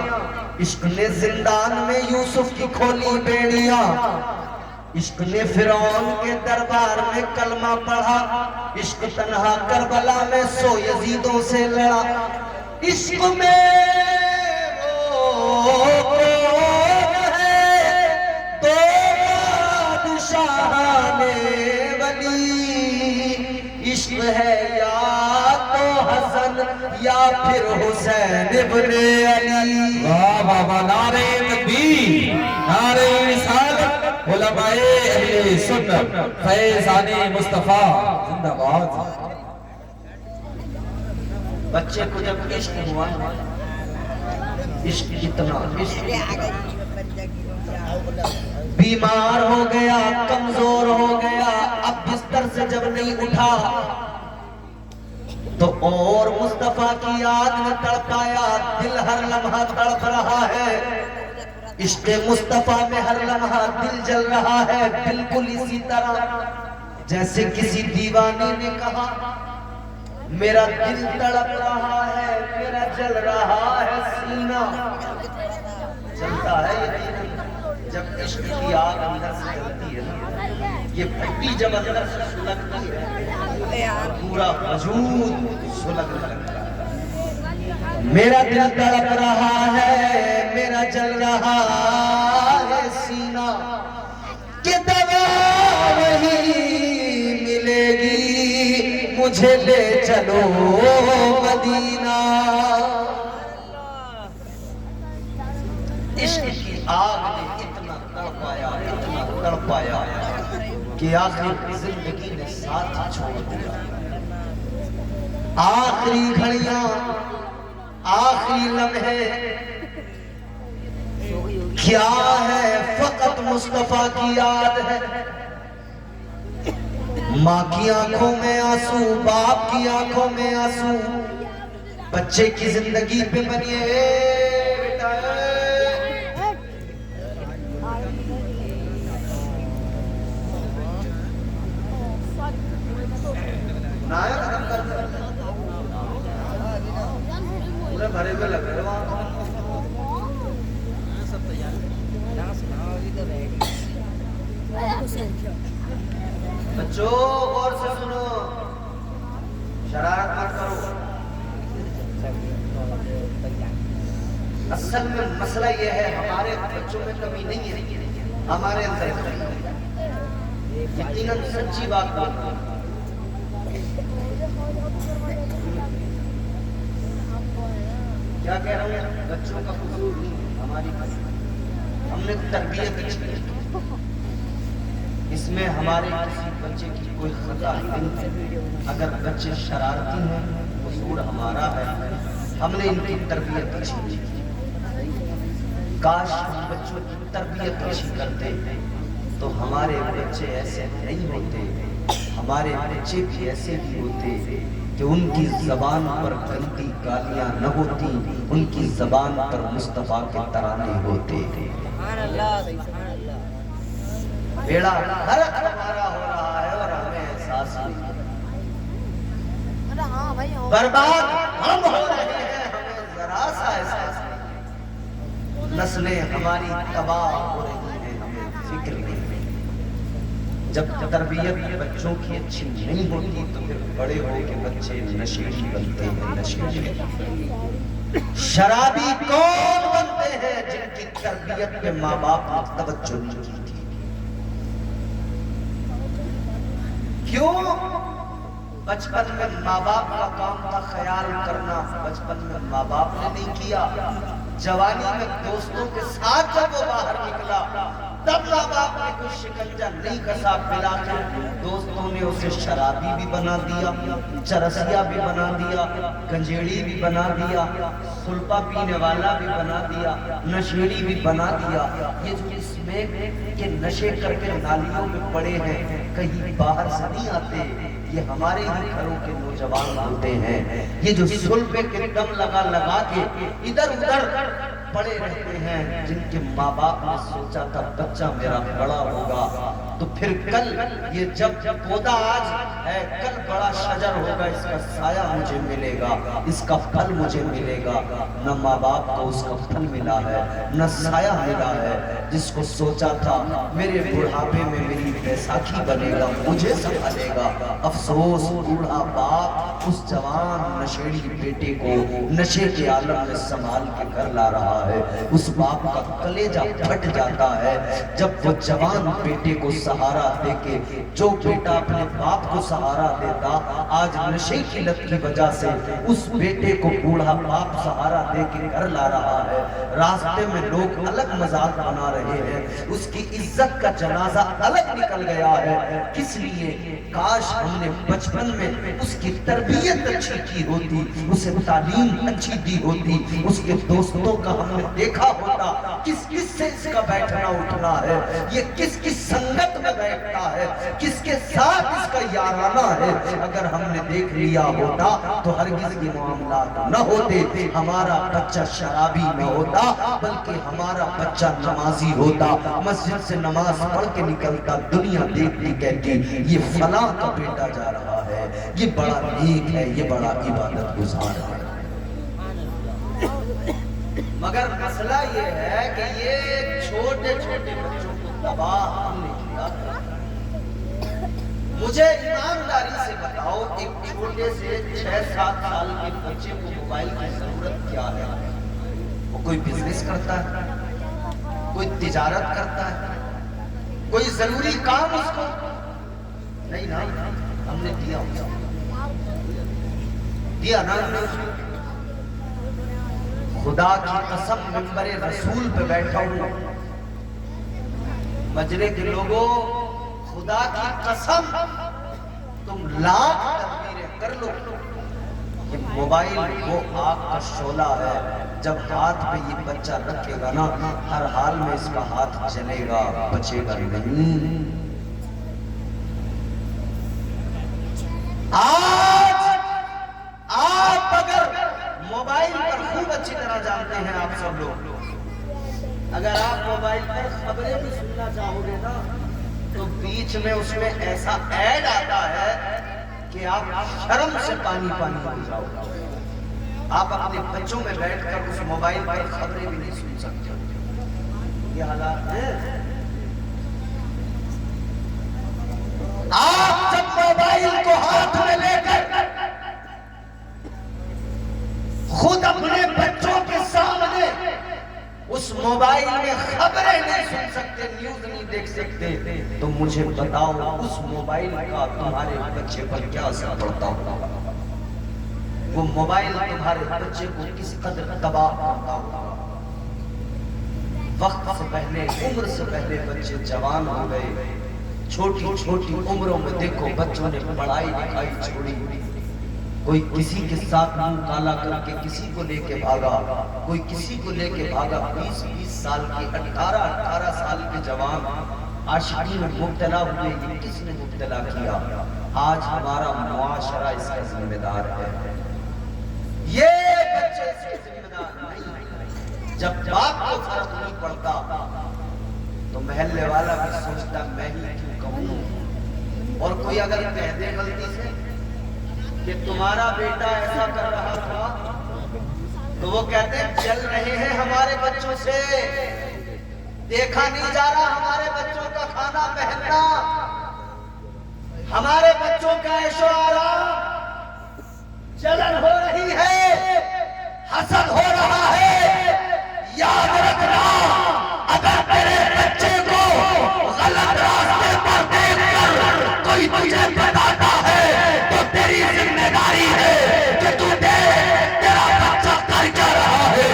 عشق نے زندان میں یوسف کی کھولی بیڑیاں، عشق نے فرعون کے دربار میں کلمہ پڑھا، عشق تنہا کربلا میں سو یزیدوں سے لڑا، عشق میں وہ کون ہے دو بادشاہان ولی، عشق ہے یا تو حسن یا پھر حسین ابن علی۔ واہ واہ واہ، نعرہ تکبیر، نعرہ رسالت، علماء اہل سنت، فیضان مصطفیٰ زندہ باد۔ بچے کو جب عشق ہوا، عشق اتنا عشق بیمار ہو گیا، کمزور ہو گیا، اب بستر سے جب نہیں اٹھا تو اور مصطفیٰ کی یاد نے تڑپایا، دل ہر لمحہ تڑپ رہا ہے، عشق مصطفیٰ میں ہر لمحہ دل جل رہا ہے، بالکل اسی طرح جیسے کسی دیوانے نے کہا میرا دل تڑپ رہا ہے، میرا جل رہا ہے سینہ، چلتا ہے یقیناً جب عشق کی آگ اندر سے جلتی ہے نا، یہ بھٹی جب اندر سے سلگتی ہے پورا وجود سلگنے لگتا ہے۔ میرا دل تڑپ رہا ہے، میرا جل رہا ہے سینہ، کہ دوا وہی ملے گی مجھے لے چلو مدینہ۔ عشق کی آگ نے اتنا تڑپایا کہ آخر زندگی نے ساتھ چھوڑ دیا۔ آخری گھڑیاں، آخری لمحے کیا ہے، فقط مصطفیٰ کی یاد ہے۔ ماں کی آنکھوں میں آنسو، باپ کی آنکھوں میں آنسو، بچے کی زندگی پہ بنیے بیٹا۔ نایا ختم کر دیں، پورے بھرے ہوئے لگ رہے وہاں۔ بچوں غور سے سنو، شرارت مت کرو۔ اصل میں مسئلہ یہ ہے، ہمارے بچوں میں کمی نہیں ہے، ہمارے اندر کمی ہے۔ یقیناً سچی بات بات کیا کہہ رہا ہوں، بچوں کا قصور نہیں، ہماری قصور، ہم نے تربیت کی، اس میں ہمارے کسی بچے کی کوئی خطا نہیں ہے۔ اگر بچے شرارتی ہیں قصور ہمارا ہے، ہم نے ان کی تربیت اچھی کی۔ کاش ہم بچوں کی تربیت اچھی کرتے تو ہمارے بچے ایسے نہیں ہوتے، ہمارے بچے بھی ایسے ہی ہوتے کہ ان کی زبان پر گندی گالیاں نہ ہوتی، ان کی زبان پر مصطفیٰ کے ترانے ہوتے۔ بیڑا غرق ہمارا ہو رہا ہے اور ہمیں احساس نہیں، برباد ہم ہو رہے ہیں، ہمیں ذرا سا احساس نہیں۔ نسلیں ہماری تباہ ہو رہی ہیں، ہمیں فکر نہیں۔ جب تربیت بچوں کی اچھی نہیں ہوتی تو پھر بڑے ہو کے بچے نشیڑی بنتے ہیں، نشیڑی۔ شرابی کون بنتے ہیں؟ جن کی تربیت پہ ماں باپ نے توجہ نہیں کی تھی۔ کیوں؟ بچپن میں ماں باپ کا کام تھا خیال کرنا، بچپن میں ماں باپ نے نہیں کیا۔ جوانی میں دوستوں کے ساتھ جب وہ باہر نکلا تب ماں باپ نے کوئی شکنجہ نہیں کسا، بلاخر دوستوں نے اسے شرابی بھی بنا دیا، چرسیا بھی بنا دیا، گنجیڑی بھی بنا دیا، سلپا پینے والا بھی بنا دیا، نشیڑی بھی بنا دیا۔ یہ جو اس میں کہ نشے کر کے نالیوں میں پڑے ہیں، کہیں باہر سے نہیں آتے، یہ ہمارے ہی گھروں کے نوجوان ہوتے ہیں۔ یہ جو سلپے کے دم لگا کے ادھر ادھر پڑے رہتے ہیں، جن کے ماں باپ نے سوچا تھا بچہ میرا بڑا ہوگا تو پھر کل یہ جب پودا آج ہے کل بڑا شجر ہوگا، اس کا سایہ مجھے ملے گا، اس کا پھل مجھے ملے گا۔ نہ ماں باپ کو اس کا پھل ملا ہے، نہ سایہ ملا ہے۔ جس کو سوچا تھا میرے بڑھاپے میں میری بیساکھی بنے گا، مجھے سنبھالے گا، افسوس بوڑھا باپ اس جوان نشیڑی بیٹے کو نشے کے عالم میں سنبھال کے گھر لا رہا ہے۔ اس باپ کا کلیجہ پھٹ جاتا ہے جب وہ جوان بیٹے کو سہارا دے کے، جو بیٹا اپنے باپ کو سہارا دیتا آج نشے کی لت کی وجہ سے اس بیٹے کو بوڑھا باپ سہارا دے کے گھر لا رہا ہے۔ راستے میں لوگ الگ مذاق بنا رہے ہیں، اس کی عزت کا جنازہ الگ نکل گیا ہے۔ کس لیے؟ کاش ہم نے بچپن میں اس کی تربیت اچھی کی ہوتی، اسے تعلیم اچھی دی ہوتی، اس کے دوستوں کا ہم نے دیکھا ہوتا کس کس سے اس کا بیٹھنا اٹھنا ہے، یہ کس کس سنگت میں بیٹھتا ہے، کس کے ساتھ اس کا یارانہ ہے۔ اگر ہم نے دیکھ لیا ہوتا تو ہرگز یہ معاملات نہ ہوتے، ہمارا بچہ شرابی نہ ہوتا بلکہ ہمارا بچہ نمازی ہوتا، مسجد سے نماز پڑھ کے نکلتا، دنیا دیکھتی کہتی یہ فلاں کا بیٹا جا رہا ہے، یہ بڑا نیک ہے، یہ بڑا عبادت گزار ہے۔ مگر مسئلہ یہ ہے کہ یہ چھوٹے چھوٹے بچوں کو تباہ ہم نے کیا تھا۔ مجھے ایمانداری سے بتاؤ، ایک چھوٹے سے 6-7 سال کے بچے کو موبائل کی ضرورت کیا ہے؟ وہ کوئی بزنس کرتا ہے، کوئی تجارت کرتا ہے، کوئی ضروری کام اس کو نہیں نا، ہم نے دیا نا ہم نے اس کو۔ خدا کی قسم منبر رسول پہ بیٹھا ہوں، مجرے کے لوگوں، خدا کی قسم تم لاکھ تدبیریں کر لو، یہ موبائل وہ آگ کا شعلہ ہے، جب ہاتھ پہ یہ بچہ رکھے گا نا، ہر حال میں اس کا ہاتھ جلے گا، بچے گا نہیں۔ آج آپ اگر موبائل پر خوب اچھی طرح جانتے ہیں آپ سب لوگ، اگر آپ موبائل پر خبریں بھی سننا چاہو گے نا تو بیچ میں اس میں ایسا ایڈ آتا ہے کہ آپ شرم سے پانی پانی ہو جاؤ گے۔ آپ اپنے بچوں میں بیٹھ کر اس موبائل پر خبریں بھی نہیں سن سکتے، یہ حالات ہیں۔ آپ جب موبائل کو ہاتھ میں لے کر خود اپنے بچوں کے سامنے اس موبائل میں خبریں نہیں سن سکتے، نیوز نہیں دیکھ سکتے، تو مجھے بتاؤ اس موبائل کا تمہارے بچے پر کیا اثر پڑتا ہوگا؟ وہ موبائل تمہارے بچے کو کس قدر تباہ کرتا ہوگا؟ وقت سے پہلے، عمر سے پہلے بچے جوان ہو گئے، چھوٹی چھوٹی عمروں میں دیکھو بچوں نے پڑھائی لکھائی چھوڑی، کوئی کسی کے ساتھ منہ کالا کر کے کسی کو لے کے بھاگا، کوئی کسی کو لے کے بھاگا، 20-20 سال کے 18 سال کے جوان عاشقی میں مبتلا ہوئے، یہ کس نے مبتلا کیا؟ آج ہمارا معاشرہ اس کا ذمہ دار ہے، یہ بچے اس کے ذمہ دار نہیں۔ جب باپ کو فرق نہیں پڑتا تو محلے والا بھی سوچتا میں ہی کیوں کہوں، اور کوئی اگر کہہ دے غلطی سے کہ تمہارا بیٹا ایسا کر رہا تھا تو وہ کہتے ہیں چل رہے ہیں ہمارے بچوں سے، دیکھا نہیں جا رہا ہمارے بچوں کا کھانا پہننا، ہمارے بچوں کا عیش و آرام، جلن ہو رہی ہے، حسد ہو رہا ہے۔ یاد رکھنا، اگر تیرے بچے کو غلط راستے پر دیکھ کر کوئی تجھے بتاتا ہے تو تیری ذمہ داری ہے کہ تو دیکھ تیرا بچہ کر کیا رہا ہے۔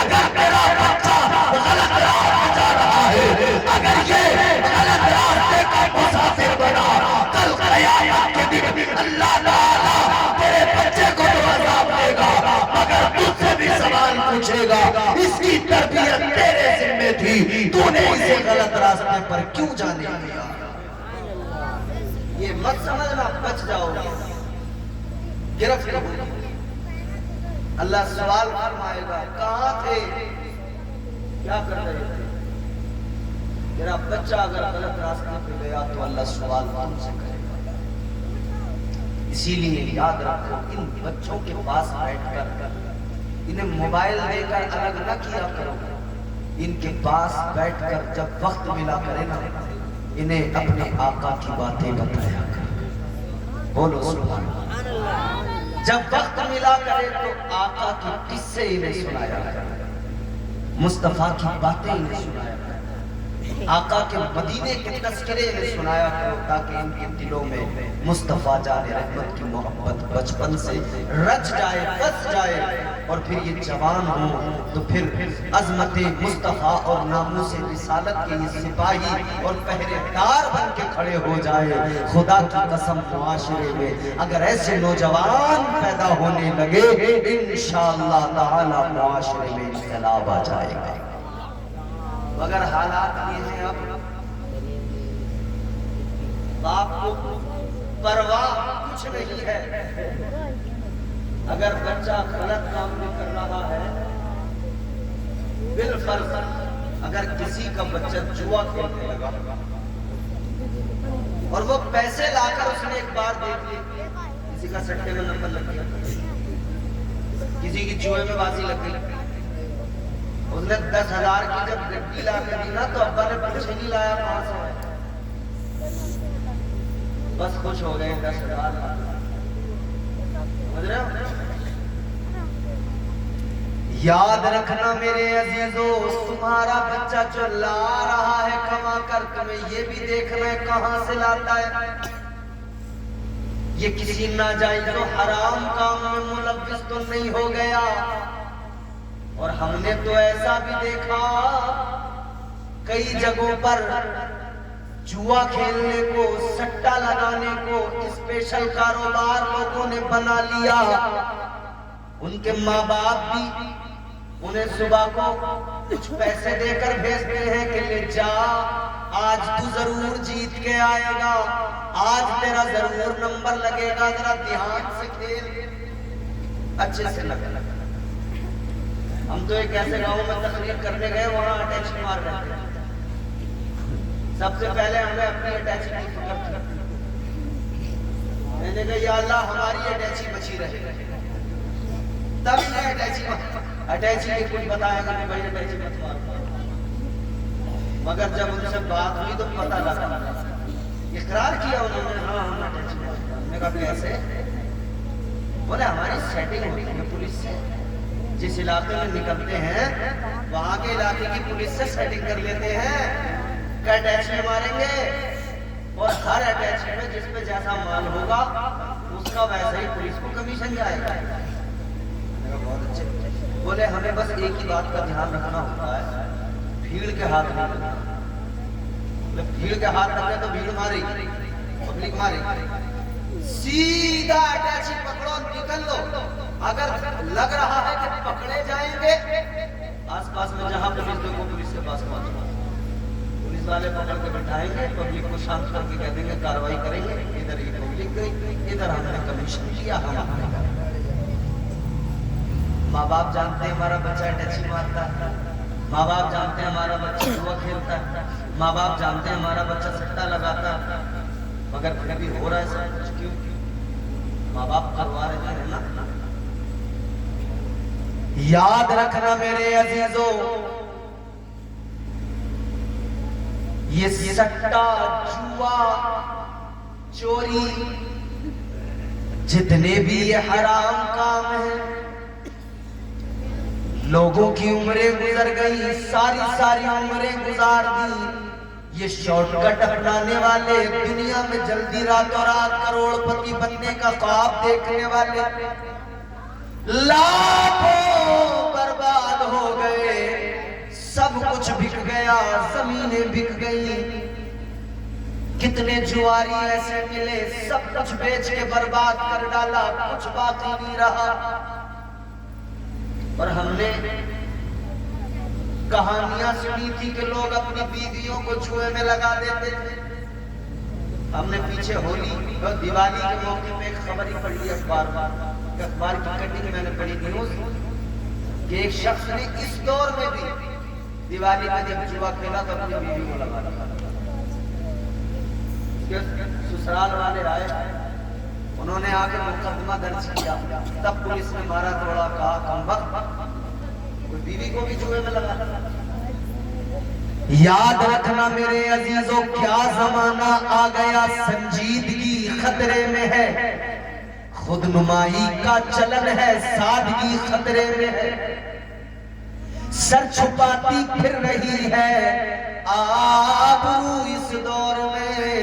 اگر تیرا بچہ غلط راستے جا رہا ہے، اگر یہ غلط راستے کا مسافر بنا، کل قیامت کے دن اللہ تعالیٰ تیرے بچے کو تو عذاب دے گا، مگر تجھ سے بھی سوال پوچھے گا، اس کی تربیت تیرے ذمہ تھی، تو نے اسے غلط راستے پر کیوں جانے دیا؟ یہ مت سمجھنا بچ جاؤ گے، گرفت ہوگی، اللہ سوال فرمائے گا کہاں تھے، کیا کر رہے تھے؟ میرا بچہ اگر غلط راستے پہ گیا تو اللہ سوال تم سے کرے گا۔ اسی لیے یاد رکھو، ان بچوں کے پاس بیٹھ کر انہیں موبائل دے کر الگ نہ کیا کرو، ان کے پاس بیٹھ کر جب وقت ملا کرے نا، انہیں اپنے آقا کی باتیں بتایا کرے، بولو سبحان اللہ۔ جب وقت ملا کرے تو آقا کے قصے انہیں سنایا کرے، مصطفیٰ کی باتیں انہیں سنایا کرے، آقا کے مدینے کے تذکرے انہیں سنایا کرو، تاکہ ان کے دلوں میں مصطفیٰ جان رحمت کی محبت بچپن سے رچ جائے، بس جائے، اور پھر یہ جوان ہوں تو پھر عظمت مصطفیٰ اور ناموس رسالت کے یہ سپاہی اور پہرے دار بن کے کھڑے ہو جائے۔ خدا کی قسم معاشرے میں اگر ایسے نوجوان پیدا ہونے لگے، انشاءاللہ تعالی معاشرے میں انقلاب آ جائے گا۔ مگر حالات یہ ہیں، اب باپ کو پرواہ کچھ نہیں ہے، اگر بچہ غلط کام بھی کر رہا ہے، بالفرض اگر کسی کا بچہ جوا کھیلنے لگا اور وہ پیسے لا کر اس نے ایک بار دیکھ لی، کسی کا سٹے میں نمبر لگ گیا، کسی کی جوئے میں بازی لگ گئی، اس نے 10,000 کی جب گڈی لا کے دی نا تو ابا نے پوچھ نہیں لایا کہاں سے ہے، بس خوش ہو گئے 10,000 سمجھ رہے ہو؟ یاد رکھنا میرے عزیزو، تمہارا بچہ جو لا رہا ہے کما کر، تمہیں یہ بھی دیکھنا ہے کہاں سے لاتا ہے، یہ کسی ناجائز و حرام کام میں ملوث تو نہیں ہو گیا۔ اور ہم نے تو ایسا بھی دیکھا کئی جگہوں پر جوا کھیلنے کو، سٹا لگانے کو اسپیشل کاروبار لوگوں نے بنا لیا۔ ان کے ماں باپ بھی انہیں صبح کو کچھ پیسے دے کر بھیجتے ہیں کہ لے جا، آج تو ضرور جیت کے آئے گا، آج تیرا ضرور نمبر لگے گا، ذرا دھیان سے کھیل، اچھے سے لگا۔ ہم تو ایک ایسے گاؤں میں تقریر کرنے گئے، وہاں اٹیچی مار رہے تھے۔ سب سے پہلے ہمیں اپنی اٹیچی کی فکر تھی، میں نے کہا یا اللہ ہماری اٹیچی بچی رہے، تب انہیں اٹیچی کی کچھ بتایا کہ بھائی اٹیچی مت مار، مگر جب ان سے بات ہوئی تو پتہ لگا، اقرار کیا انہوں نے، ہاں ہم اٹیچی مار، میں نے کہا کیسے؟ بولے ہماری سیٹنگ ہوتی ہے پولیس سے، جس علاقے میں نکلتے ہیں وہاں کے علاقے کی پولیس سے سیٹنگ کر لیتے ہیں کہ اٹیچی ماریں گے، اور ہر اٹیچی میں جس پہ جیسا مال ہوگا اس کا ویسا ہی پولیس کو کمیشن جائے گا۔ بہت اچھے، بولے ہمیں بس ایک ہی بات کا دھیان رکھنا ہوتا ہے، بھیڑ کے ہاتھ نہیں لگنا، بھیڑ کے ہاتھ لگے تو بھیڑ مارے گی، پبلک مارے گی، سیدھا اٹیچی پکڑو نکل لو، اگر لگ رہا ہے کہ پکڑے جائیں گے آس پاس میں جہاں پولیس دیکھو پولیس کے پاس پہنچو، پولیس والے پکڑ کے بٹھائیں گے، پبلک کو شانت کر کے کہہ دیں گے کارروائی کریں گے، ادھر یہ پبلک گئی، ادھر ہم نے کمیشن کیا، ہم اپنے گھر۔ ماں باپ جانتے ہیں ہمارا بچہ اٹیچی مارتا ہے، ماں باپ جانتے ہیں ہمارا بچہ جوا کھیلتا ہے، ماں باپ جانتے ہیں ہمارا بچہ سٹا لگاتا ہے، مگر پھر بھی ہو رہا ہے سب کچھ کیوں؟ ماں باپ کروا رہے ہیں نا۔ یاد رکھنا میرے عزیزو، یہ سٹا، جوا، چوری، جتنے بھی یہ حرام کام ہیں، لوگوں کی عمریں گزر گئی، ساری عمریں گزار دی، یہ شارٹ کٹ اپنانے والے، دنیا میں جلدی راتوں رات کروڑ پتی بننے کا خواب دیکھنے والے لاکھوں برباد ہو گئے، سب کچھ بک گیا، زمینیں بک گئی، کتنے جواری ایسے ملے، سب کچھ بیچ کے برباد کر ڈالا، کچھ باقی نہیں رہا۔ اور ہم نے کہانیاں سنی تھی کہ لوگ اپنی بیویوں کو جوئے میں لگا دیتے تھے۔ ہم نے پیچھے ہولی اور دیوالی کے موقع پہ ایک خبر ہی پڑھی اخبار کی کٹنگ میں نے پڑھی نیوز کہ ایک شخص نے اس دور میں بھی دیوالی میں جب جوا کھیلا تو اپنی بیوی کو لگا دیا۔ سسرال والے آئے، انہوں نے آ کے مقدمہ درج کیا، تب پولیس نے مارا توڑا، کہا کم وقت کوئی بیوی کو بھی جوئے میں لگا۔ یاد رکھنا میرے عزیزوں، کیا زمانہ آ گیا، سنجیدگی خطرے میں ہے، خود نمائی کا چلن ہے، سادگی خطرے میں ہے، سر چھپاتی پھر رہی ہے آبرو اس دور میں،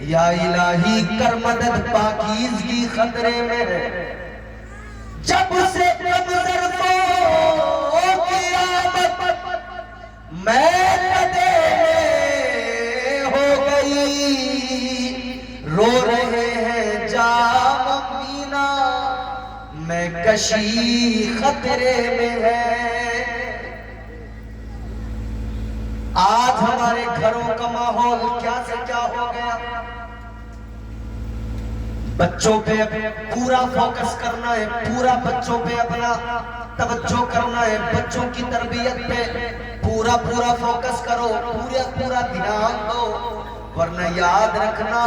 یا الہی کر مدد، پاکیزگی خطرے میں ہے، جب سے نظر کو قیامت میں کدے ہو گئی، رو رہے ہیں جام مینا میں کشی خطرے میں ہے۔ آج ہمارے گھروں کا ماحول کیا سے کیا ہو گیا، بچوں پہ پورا فوکس کرنا ہے، پورا بچوں پہ اپنا توجہ کرنا ہے، بچوں کی تربیت پہ پورا فوکس کرو، پورا دھیان دو، ورنہ یاد رکھنا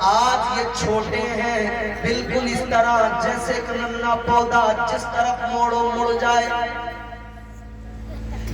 آج یہ چھوٹے ہیں بالکل اس طرح جیسے ایک ننھا پودا جس طرف موڑو مڑ جائے،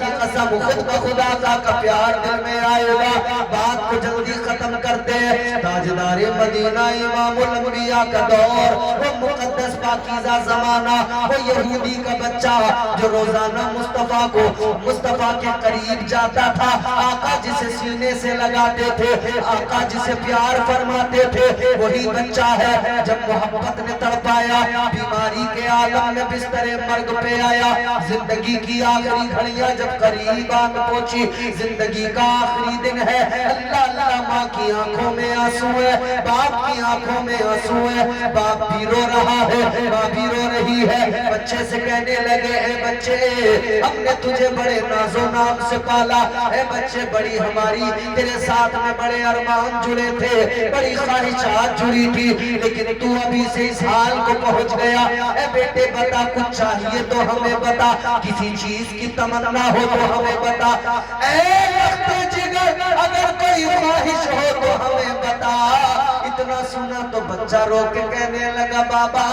کی قسم خود بخدا کا پیار دل میں آئے گا. بات کو جلدی ختم کرتے ہیں. تاجدار مدینہ امام الانبیاء کا دور، وہ مقدس پاکیزہ زمانہ، وہ یہودی کا بچہ جو روزانہ مصطفیٰ کے قریب جاتا تھا. آقا جسے سینے سے لگاتے تھے، آقا جسے پیار فرماتے تھے، وہی بچہ ہے. جب محبت نے تڑپایا، بیماری کے عالم میں بستر مرگ پہ آیا، زندگی کی آخری گھڑیاں جب قریب آن پہنچی، زندگی کا آخری دن ہے. اللہ اللہ، ماں کی آنکھوں میں آنسو ہے، باپ کی آنکھوں میں آنسو ہے. باپ بھی رو رہا ہے، ماں بھی رو رہی ہے. بچے سے کہنے لگے، اے بچے ہم نے تجھے بڑے ناز و نام سے پالا. اے بچے بڑی ہماری تیرے ساتھ میں بڑے ارمان جڑے تھے، بڑی خواہشات جڑی تھی، لیکن تو ابھی سے اس حال کو پہنچ گیا. اے بیٹے بتا، کچھ چاہیے تو ہمیں بتا، کسی چیز کی تمنا ہو تو ہمیں بتا. اے لخت جگر اگر کوئی خواہش ہو تو ہمیں بتا. اتنا سنا تو بچہ رو کے کہنے لگا، بابا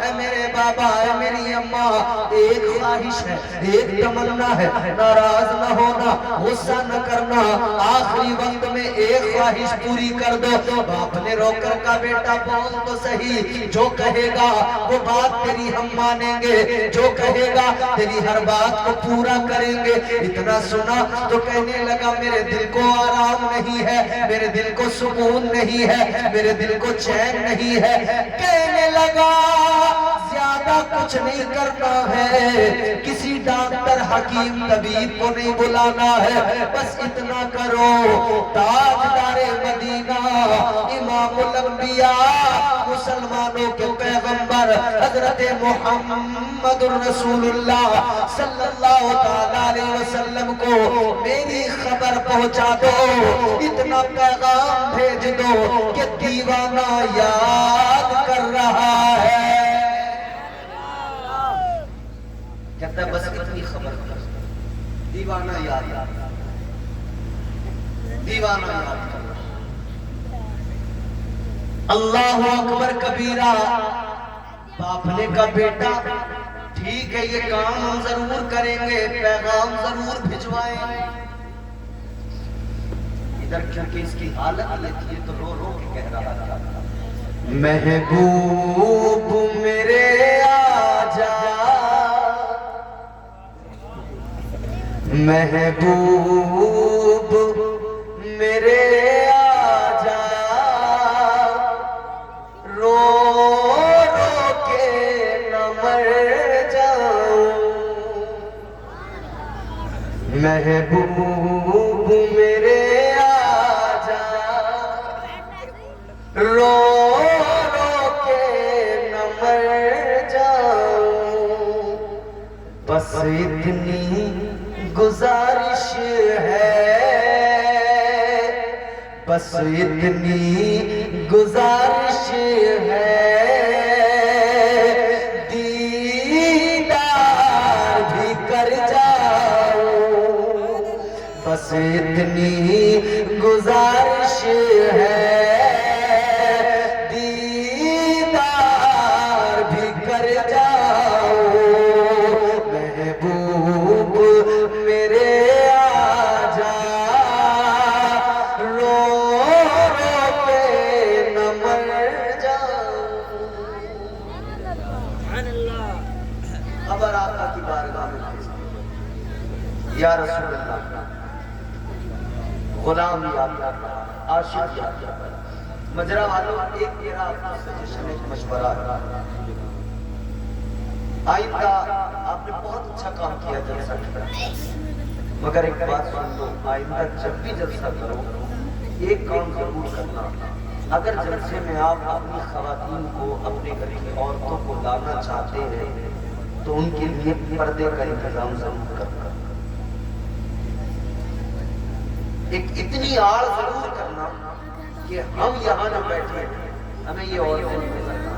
اے میرے بابا، اے میری اماں، ایک خواہش ہے، ایک تمنا ہے، ناراض نہ ہونا، غصہ نہ کرنا، آخری وقت میں ایک خواہش پوری کر دو. باپ نے رو کر کہا، بیٹا بول تو صحیح، جو کہے گا وہ بات تیری ہم مانیں گے، جو کہے گا تیری ہر بات کو پورا کریں گے. اتنا سنا تو کہنے لگا، میرے دل کو آرام نہیں ہے، میرے دل کو سکون نہیں ہے، میرے دل کو چین نہیں ہے. کہنے لگا، زیادہ کچھ نہیں کرنا ہے، کسی ڈاکٹر حکیم طبیب کو نہیں بلانا ہے، بس اتنا کرو، تاجدار مدینہ امام الانبیاء مسلمانوں کے پیغمبر حضرت محمد الرسول اللہ صلی اللہ علیہ وسلم کو میری خبر پہنچا دو، اتنا پیغام بھیج دو کہ دیوانہ یاد کر رہا ہے. کہتا ہے بس اتنی خبر، دیوانہ یاد، دیوانہ یاد. اللہ اکبر کبیرہ. باپ نے کہا، بیٹا ٹھیک ہے، یہ کام ہم ضرور کریں گے، پیغام ضرور بھجوائیں. ادھر کیونکہ اس کی حالت لیتی ہے تو رو رو کے کہہ رہا تھا، محبوب میرے آجا، محبوب میرے آجا، رو رو کے نہ مر جاؤں. محبوب میرے آجا، رو رو کے نہ مر جاؤں. بس اتنی گزارش ہے، بس اتنی گزارش ہے، دیدار بھی کر جاؤ. بس اتنی گزارش ہے، دیدار بھی کر جاؤ. محبوب میرے آجا، رو رو کے نہ مر جاؤ. خبر آقا کی بارگاہ میں بھیجی، یا رسول اللہ، غلام یاد کر رہا، عاشق یاد کر رہا. مجرا والوں، ایک میرا سجیشن، ایک مشورہ ہے. آئندہ آپ نے بہت اچھا کام کیا جلسہ کیا، مگر ایک بات سن لو، آئندہ جب بھی جلسہ کرو ایک کام ضرور کرنا. اگر جلسے میں آپ اپنی خواتین کو، اپنے گھر کی عورتوں کو لانا چاہتے ہیں تو ان کے لیے پردے کا انتظام ضرور کرنا. ایک اتنی آڑ ضرور کرنا کہ ہم یہاں نہ بیٹھے، ہمیں یہ عورتیں نہیں لگنا.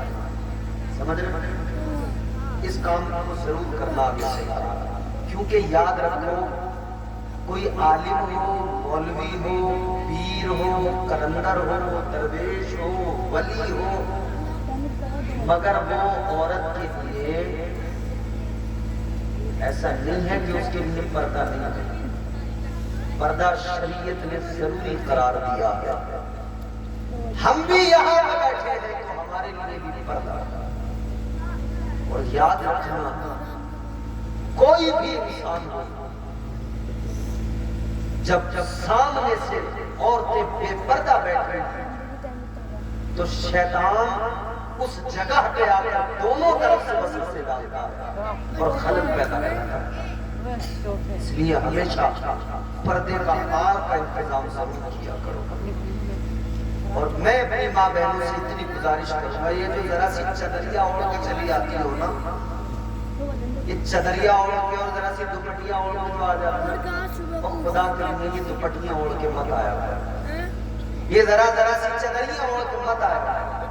سمجھ رہے ہیں؟ اس کام کو ضرور کرنا آگے سے، کیونکہ یاد رکھو، کوئی عالم ہو، مولوی ہو، پیر ہو، کلندر ہو، درویش ہو، ولی ہو، مگر وہ عورت کے لیے ایسا نہیں ہے کہ اس کے لیے پردہ نہیں ہے، پردہ شریعت نے ضروری قرار دیا ہے۔ ہم بھی یہاں پہ بیٹھے ہیں تو ہمارے لیے بھی پردہ، اور یاد رکھنا کوئی بھی انسان ہو جب سامنے سے عورتیں بے پردہ بیٹھے تو شیطان اس جگہ پہ آ کر دونوں طرف سے وسوسے ڈالتا ہے اور خلل پیدا کرتا ہے۔ اس لیے ہمیشہ پردے کا حال کا انتظام ضرور کیا کرو۔ اور میں اپنی ماں بہنوں سے اتنی گزارش کروں گا، یہ جو ذرا سی چدریا اوڑھ کے چلی آتی ہو نا، یہ چدریا اوڑھ کے اور ذرا سی دوپٹیاں اوڑھ کے جو آ جاتی ہے، اور خدا کرے یہ دوپٹیاں اوڑھ کے مت آیا ہے، یہ ذرا سی چدریاں اوڑھ کے مت آیا ہے۔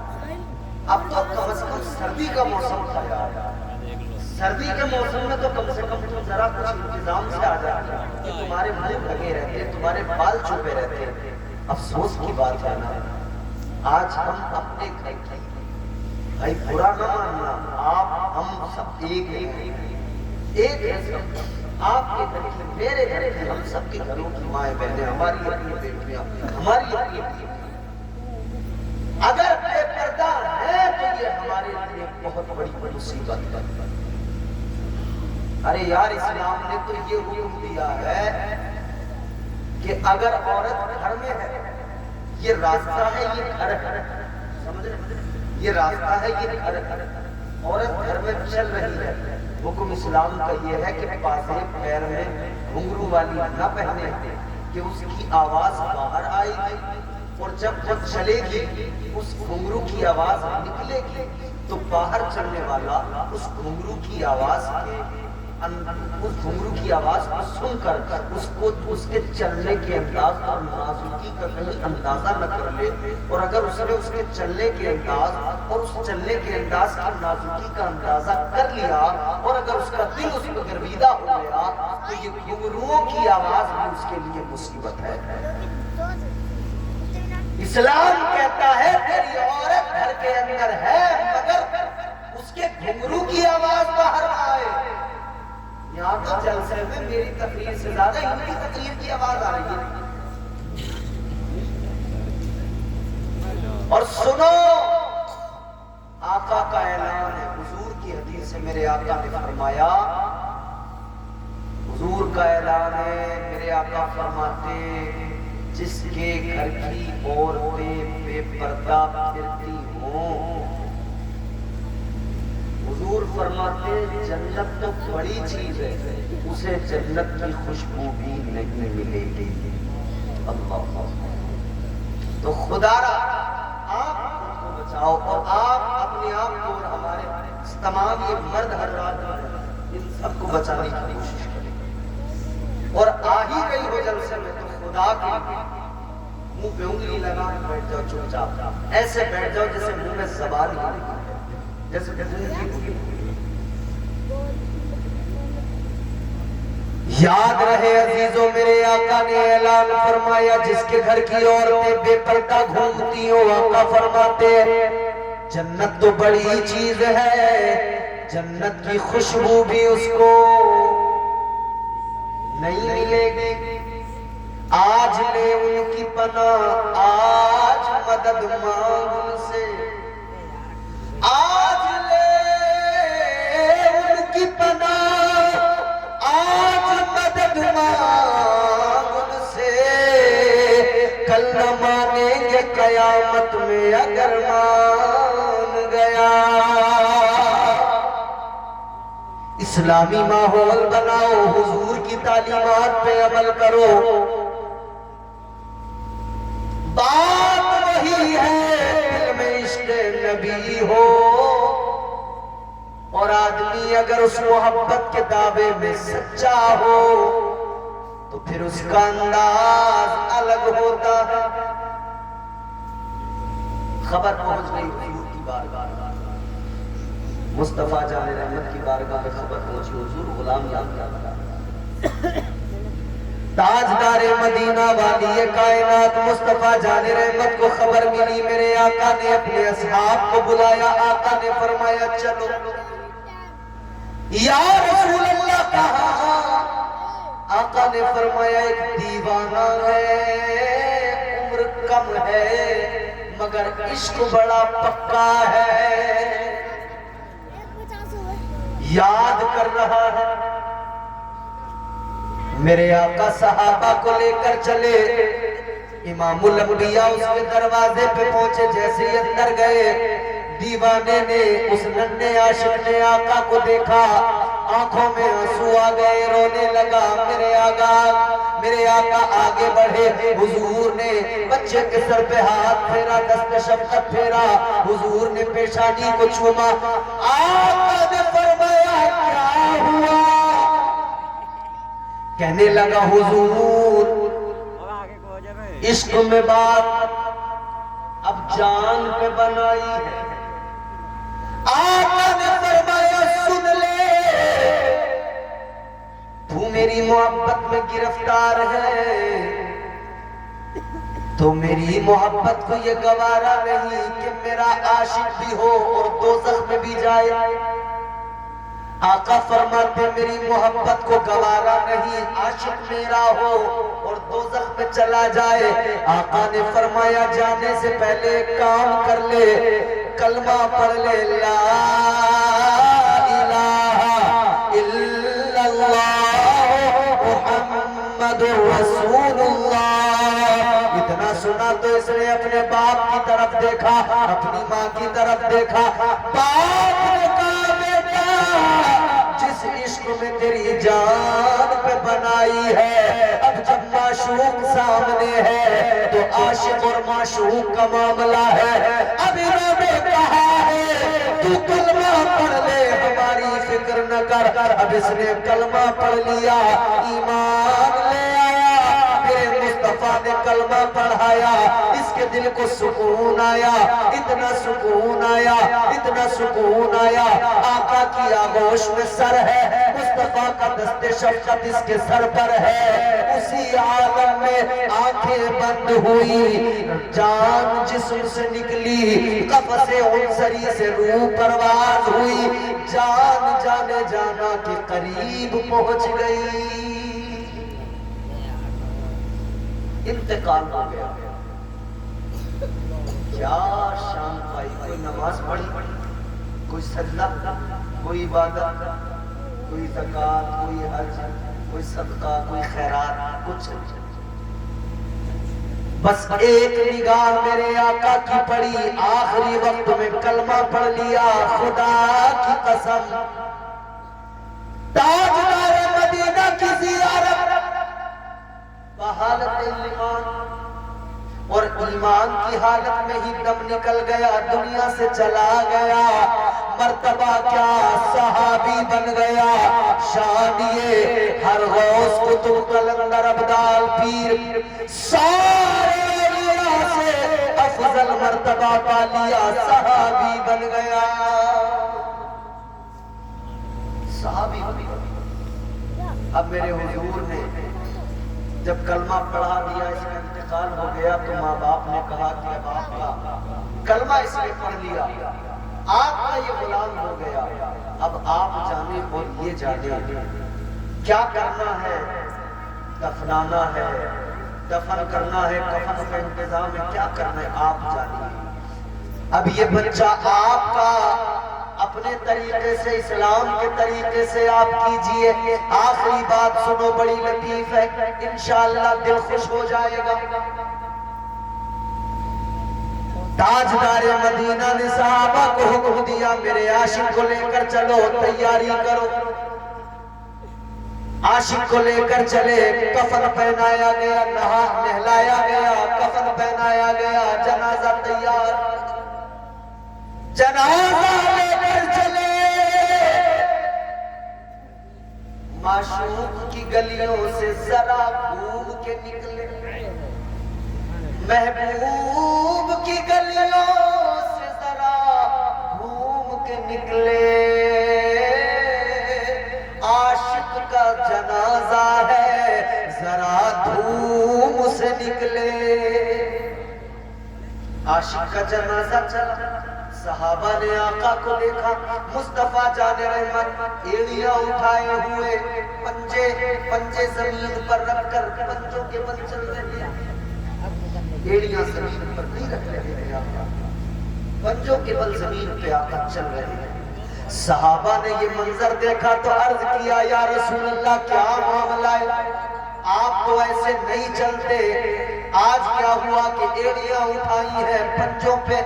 اب تو کم از کم سردی کا موسم تھا یار، سردی کے موسم میں تو کم سے کم تم ذرا کچھ انتظام سے آ جاتے کہ تمہارے منہ لگے رہتے، تمہارے بال چھپے رہتے۔ افسوس کی بات ہے نا، آج ہم اپنے گھر کی، بھائی برا نہ ماننا، ہم سب ایک ہیں سب، آپ کے گھر کی، میرے گھر کی، ہم سب کے گھروں کی مائیں بہنیں، ہماری اپنی بیٹیاں، ہماری اپنی، اگر بے پردہ ہے تو یہ ہمارے لیے بہت بڑی مصیبت ہے۔ ارے یار اسلام نے تو یہ حکم دیا ہے کہ اگر عورت گھر میں ہے، یہ راستہ ہے، یہ گھر ہے، سمجھ رہے، یہ راستہ ہے، یہ گھر ہے، عورت گھر میں چل رہی ہے، حکم اسلام کا یہ ہے کہ پاسے پیر میں گھنگرو والی نہ پہنے کہ اس کی آواز باہر آئے گی، اور جب وہ چلے گی اس گھنگرو کی آواز نکلے گی تو باہر چلنے والا اس گھنگرو کی آواز کو سن کر اس کے چلنے کے انداز اور نازکی کا کہیں اندازہ نہ کر لے، اور اگر اس نے اس کے چلنے کے انداز اور اس چلنے کے انداز کی نازکی کا اندازہ کر لیا اور اگر اس کا دل اس کو گرویدہ ہو گیا تو یہ گھنگروؤں کی آواز بھی اس کے لیے مصیبت ہے۔ اسلام کہتا ہے تیری عورت گھر کے اندر ہے مگر اس کے گھنگرو کی آواز باہر آئے۔ یہاں تو جلسے میں میری تقریر سے زیادہ ان کی تقریر کی آواز آ رہی ہے۔ اور سنو آقا کا اعلان ہے، حضور کی حدیث سے میرے آقا نے فرمایا، حضور کا اعلان ہے، میرے آقا فرماتے جس کے گھر کی عورتیں بے پردہ پھرتی ہوں، حضور فرماتے جنت تو بڑی چیز ہے، اسے جنت کی خوشبو بھی نہیں ملے گی۔ اللہ، تو خدا را آپ خود کو بچاؤ اور آپ اپنے آپ کو اور ہمارے تمام یہ مرد حضرات ان سب کو بچانے کی کوشش کریں، اور آ ہی گئی ہو جلسے میں تو خدا کے منہ پہ انگلی لگا کے بیٹھ جاؤ، چپ چاپ ایسے بیٹھ جاؤ جیسے منہ میں زبان ہی نہیں، جیسے یاد رہے عزیزوں میرے آقا نے اعلان فرمایا جس کے گھر کی عورتیں بے پردہ گھومتی ہوں، آقا فرماتے جنت تو بڑی چیز ہے، جنت کی خوشبو بھی اس کو نہیں ملے گی۔ آج لے ان کی پناہ، آج مدد مانگ ان سے، آج لے ان کی پناہ، آج مدد مانگ ان سے، کل نہ مانیں گے قیامت میں اگر مان گیا۔ اسلامی ماحول بناؤ، حضور کی تعلیمات پہ عمل کرو، بات وہی ہے دل میں عشق نبی ہو، اور آدمی اگر اس محبت کے دعوے میں سچا ہو تو پھر اس کا انداز الگ ہوتا ہے۔ خبر پہنچ گئی حضور کی بارگاہ، مصطفیٰ جان رحمت کی بارگاہ میں خبر پہنچی، حضور غلام یاد کیا بتا، تاجدار مدینہ والی کائنات مصطفیٰ جان رحمت کو خبر ملی، میرے آقا نے اپنے اصحاب کو بلایا، آقا نے فرمایا چلو یا رسول اللہ کا نے فرمایا ایک دیوانہ ہے، عمر کم ہے مگر عشق بڑا پکا ہے، یاد کر رہا ہے۔ میرے آقا صحابہ کو لے کر چلے، امام الانبیاء اس کے دروازے پہ پہنچے، جیسے ہی اندر گئے دیوانے نے، اس ننھے عاشق نے آقا کو دیکھا، آنکھوں میں آنسو آ گئے، رونے لگا۔ میرے آقا آگے بڑھے، حضور نے بچے کے سر پہ ہاتھ پھیرا، دست شفقت پھیرا، حضور نے پیشانی کو چوما، آقا نے فرمایا کیا ہوا؟ کہنے لگا حضور عشق میں بات اب جان پہ بنائی ہے۔ آقا نے فرمایا سن لے، تو میری محبت میں گرفتار ہے، تو میری محبت کو یہ گوارا نہیں کہ میرا عاشق بھی ہو اور دوزخ میں بھی جائے۔ آقا فرماتے میری محبت کو گوارا نہیں عاشق میرا ہو اور دوزخ میں چلا جائے۔ آقا نے فرمایا جانے سے پہلے کام کر لے، کلمہ پڑھ لے، لا الہ الا اللہ محمد رسول اللہ۔ اتنا سنا تو اس نے اپنے باپ کی طرف دیکھا، اپنی ماں کی طرف دیکھا، باپ نے کہا بیٹا جس عشق میں تیری جان پہ بنائی ہے، اب جب معشوق سامنے ہے تو عاشق اور معشوق کا معاملہ ہے۔ اب انہوں نے کہا ہے تو کلمہ پڑھ لے، ہماری فکر نہ کر۔ اب اس نے کلمہ پڑھ لیا، ایمان لے آیا، میرے مصطفیٰ نے کلمہ پڑھایا، اس کے دل کو سکون آیا، اتنا سکون آیا، اتنا سکون آیا۔ آقا کی آغوش میں سر ہے، مصطفیٰ کا دست شفقت اس کے سر پر ہے، اسی عالم میں آنکھیں بند ہوئی، جان جسم سے نکلی، قفص عنصری سے روح پرواز ہوئی، جان جانے جانا کے قریب پہنچ گئی، انتقال ہو گیا۔ کیا شان پائی، کوئی نماز پڑھی، کوئی سجدہ، کوئی عبادت، کوئی زکوٰۃ، کوئی حج، کوئی صدقہ، کوئی خیرات، کچھ بس ایک نگاہ میرے آقا کی پڑی، آخری وقت میں کلمہ پڑھ لیا۔ خدا کی قسم تاجدار مدینہ کی زیارت بحالت ایمان اور ایمان کی حالت میں ہی دم نکل گیا، دنیا سے چلا گیا، مرتبہ کیا صحابی بن گیا، شانیے ہر غوث قطب قلندر ابدال پیر سارے اولیاء سے افضل مرتبہ پا لیا، صحابی بن گیا، صحابی بن گیا۔ اب میرے حضور نے جب کلمہ پڑھا دیا، اس کا انتقال ہو گیا، تو ماں باپ نے کہا کہ اب آپ کا کلمہ اس نے پڑھ لیا، آپ کا یہ غلام ہو گیا، اب آپ جانے اور یہ جانے کیا کرنا ہے، دفنانا ہے، دفن کرنا ہے، کفن کا انتظام ہے، کیا کرنا ہے آپ جانیے۔ اب یہ بچہ آپ کا اپنے طریقے سے، اسلام کے طریقے سے آپ کیجئے۔ آخری بات سنو، بڑی لطیف ہے، انشاءاللہ دل خوش ہو جائے گا۔ تاجدار مدینہ نے صحابہ کو حکم دیا میرے عاشق کو لے کر چلو، تیاری کرو۔ عاشق کو لے کر چلے، کفن پہنایا گیا، نہلایا گیا، کفن پہنایا گیا، جنازہ تیار، جنازہ لے کر چلے، معشوق کی گلیوں سے ذرا گھوم کے نکلے، محبوب کی گلیوں سے ذرا گھوم کے نکلے، عاشق کا جنازہ ہے ذرا دھوم سے نکلے۔ عاشق کا جنازہ چلا، صحابہ نے آقا کو دیکھا، مصطفیٰ جان رحمت ایڑیاں اٹھائے ہوئے، پنجے زمین پر رکھ کر پنجوں کے بل چل رہے ہیں۔ ایڑیاں زمین پر نہیں رکھ رہے ہیں آقا، پنجوں کے بل زمین پہ آقا چل رہے ہیں۔ صحابہ نے یہ منظر دیکھا تو عرض کیا یا رسول اللہ کیا معاملہ ہے؟ آپ تو ایسے نہیں چلتے، آج کیا ہوا کہ ایڑیاں اٹھائی ہیں پنجوں پہ،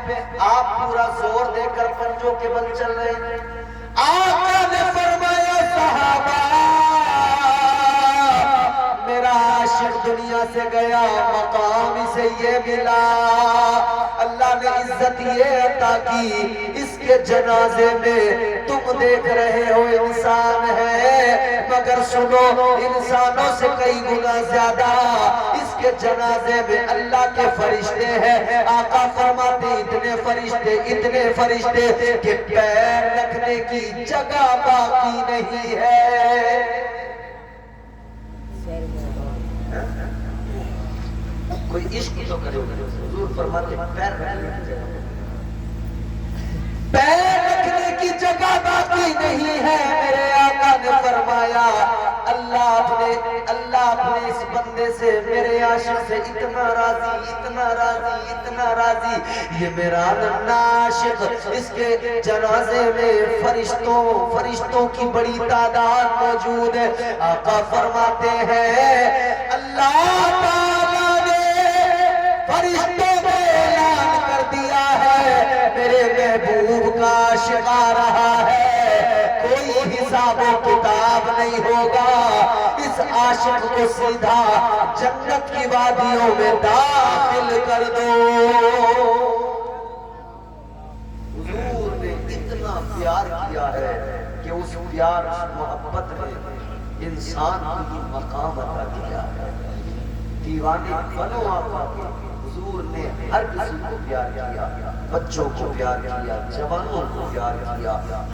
آپ پورا زور دے کر پنجوں کے بل چل رہے ہیں۔ آقا نے فرمایا صحابہ میرا عاشق دنیا سے گیا، مقام اسے یہ ملا، اللہ نے عزت یہ عطا کی، اس کے جنازے میں تم دیکھ رہے ہو انسان ہے، مگر سنو انسانوں سے کئی گنا زیادہ اس کے جنازے میں اللہ کے فرشتے ہیں۔ آقا فرماتے اتنے فرشتے کہ پیر رکھنے کی جگہ باقی نہیں ہے۔ کوئی عشق تو کرے، حضور فرماتے پیر رکھنے کی جگہ باقی نہیں ہے۔ میرے آقا نے فرمایا اللہ اپنے اس بندے سے، میرے عاشق سے اتنا راضی، یہ میرا ننھا عاشق، اس کے جنازے میں فرشتوں کی بڑی تعداد موجود ہے۔ آقا فرماتے ہیں اللہ تعالیٰ نے فرشتوں میں اعلان کر دیا ہے میرے محبوب کا عاشق آ رہا ہے، کوئی حساب و کتاب نہیں ہوگا، اس عاشق کو سیدھا جنت کی وادیوں میں داخل کر دو۔ حضور نے اتنا پیار کیا ہے کہ اس پیار اس محبت میں انسان کو یہ مقام عطا کیا ہے۔ دیوانے بنو آقا کے، حضور نے ہر کسی کو پیار کیا، بچوں کو پیار کیا، جوانوں کو پیار کیا۔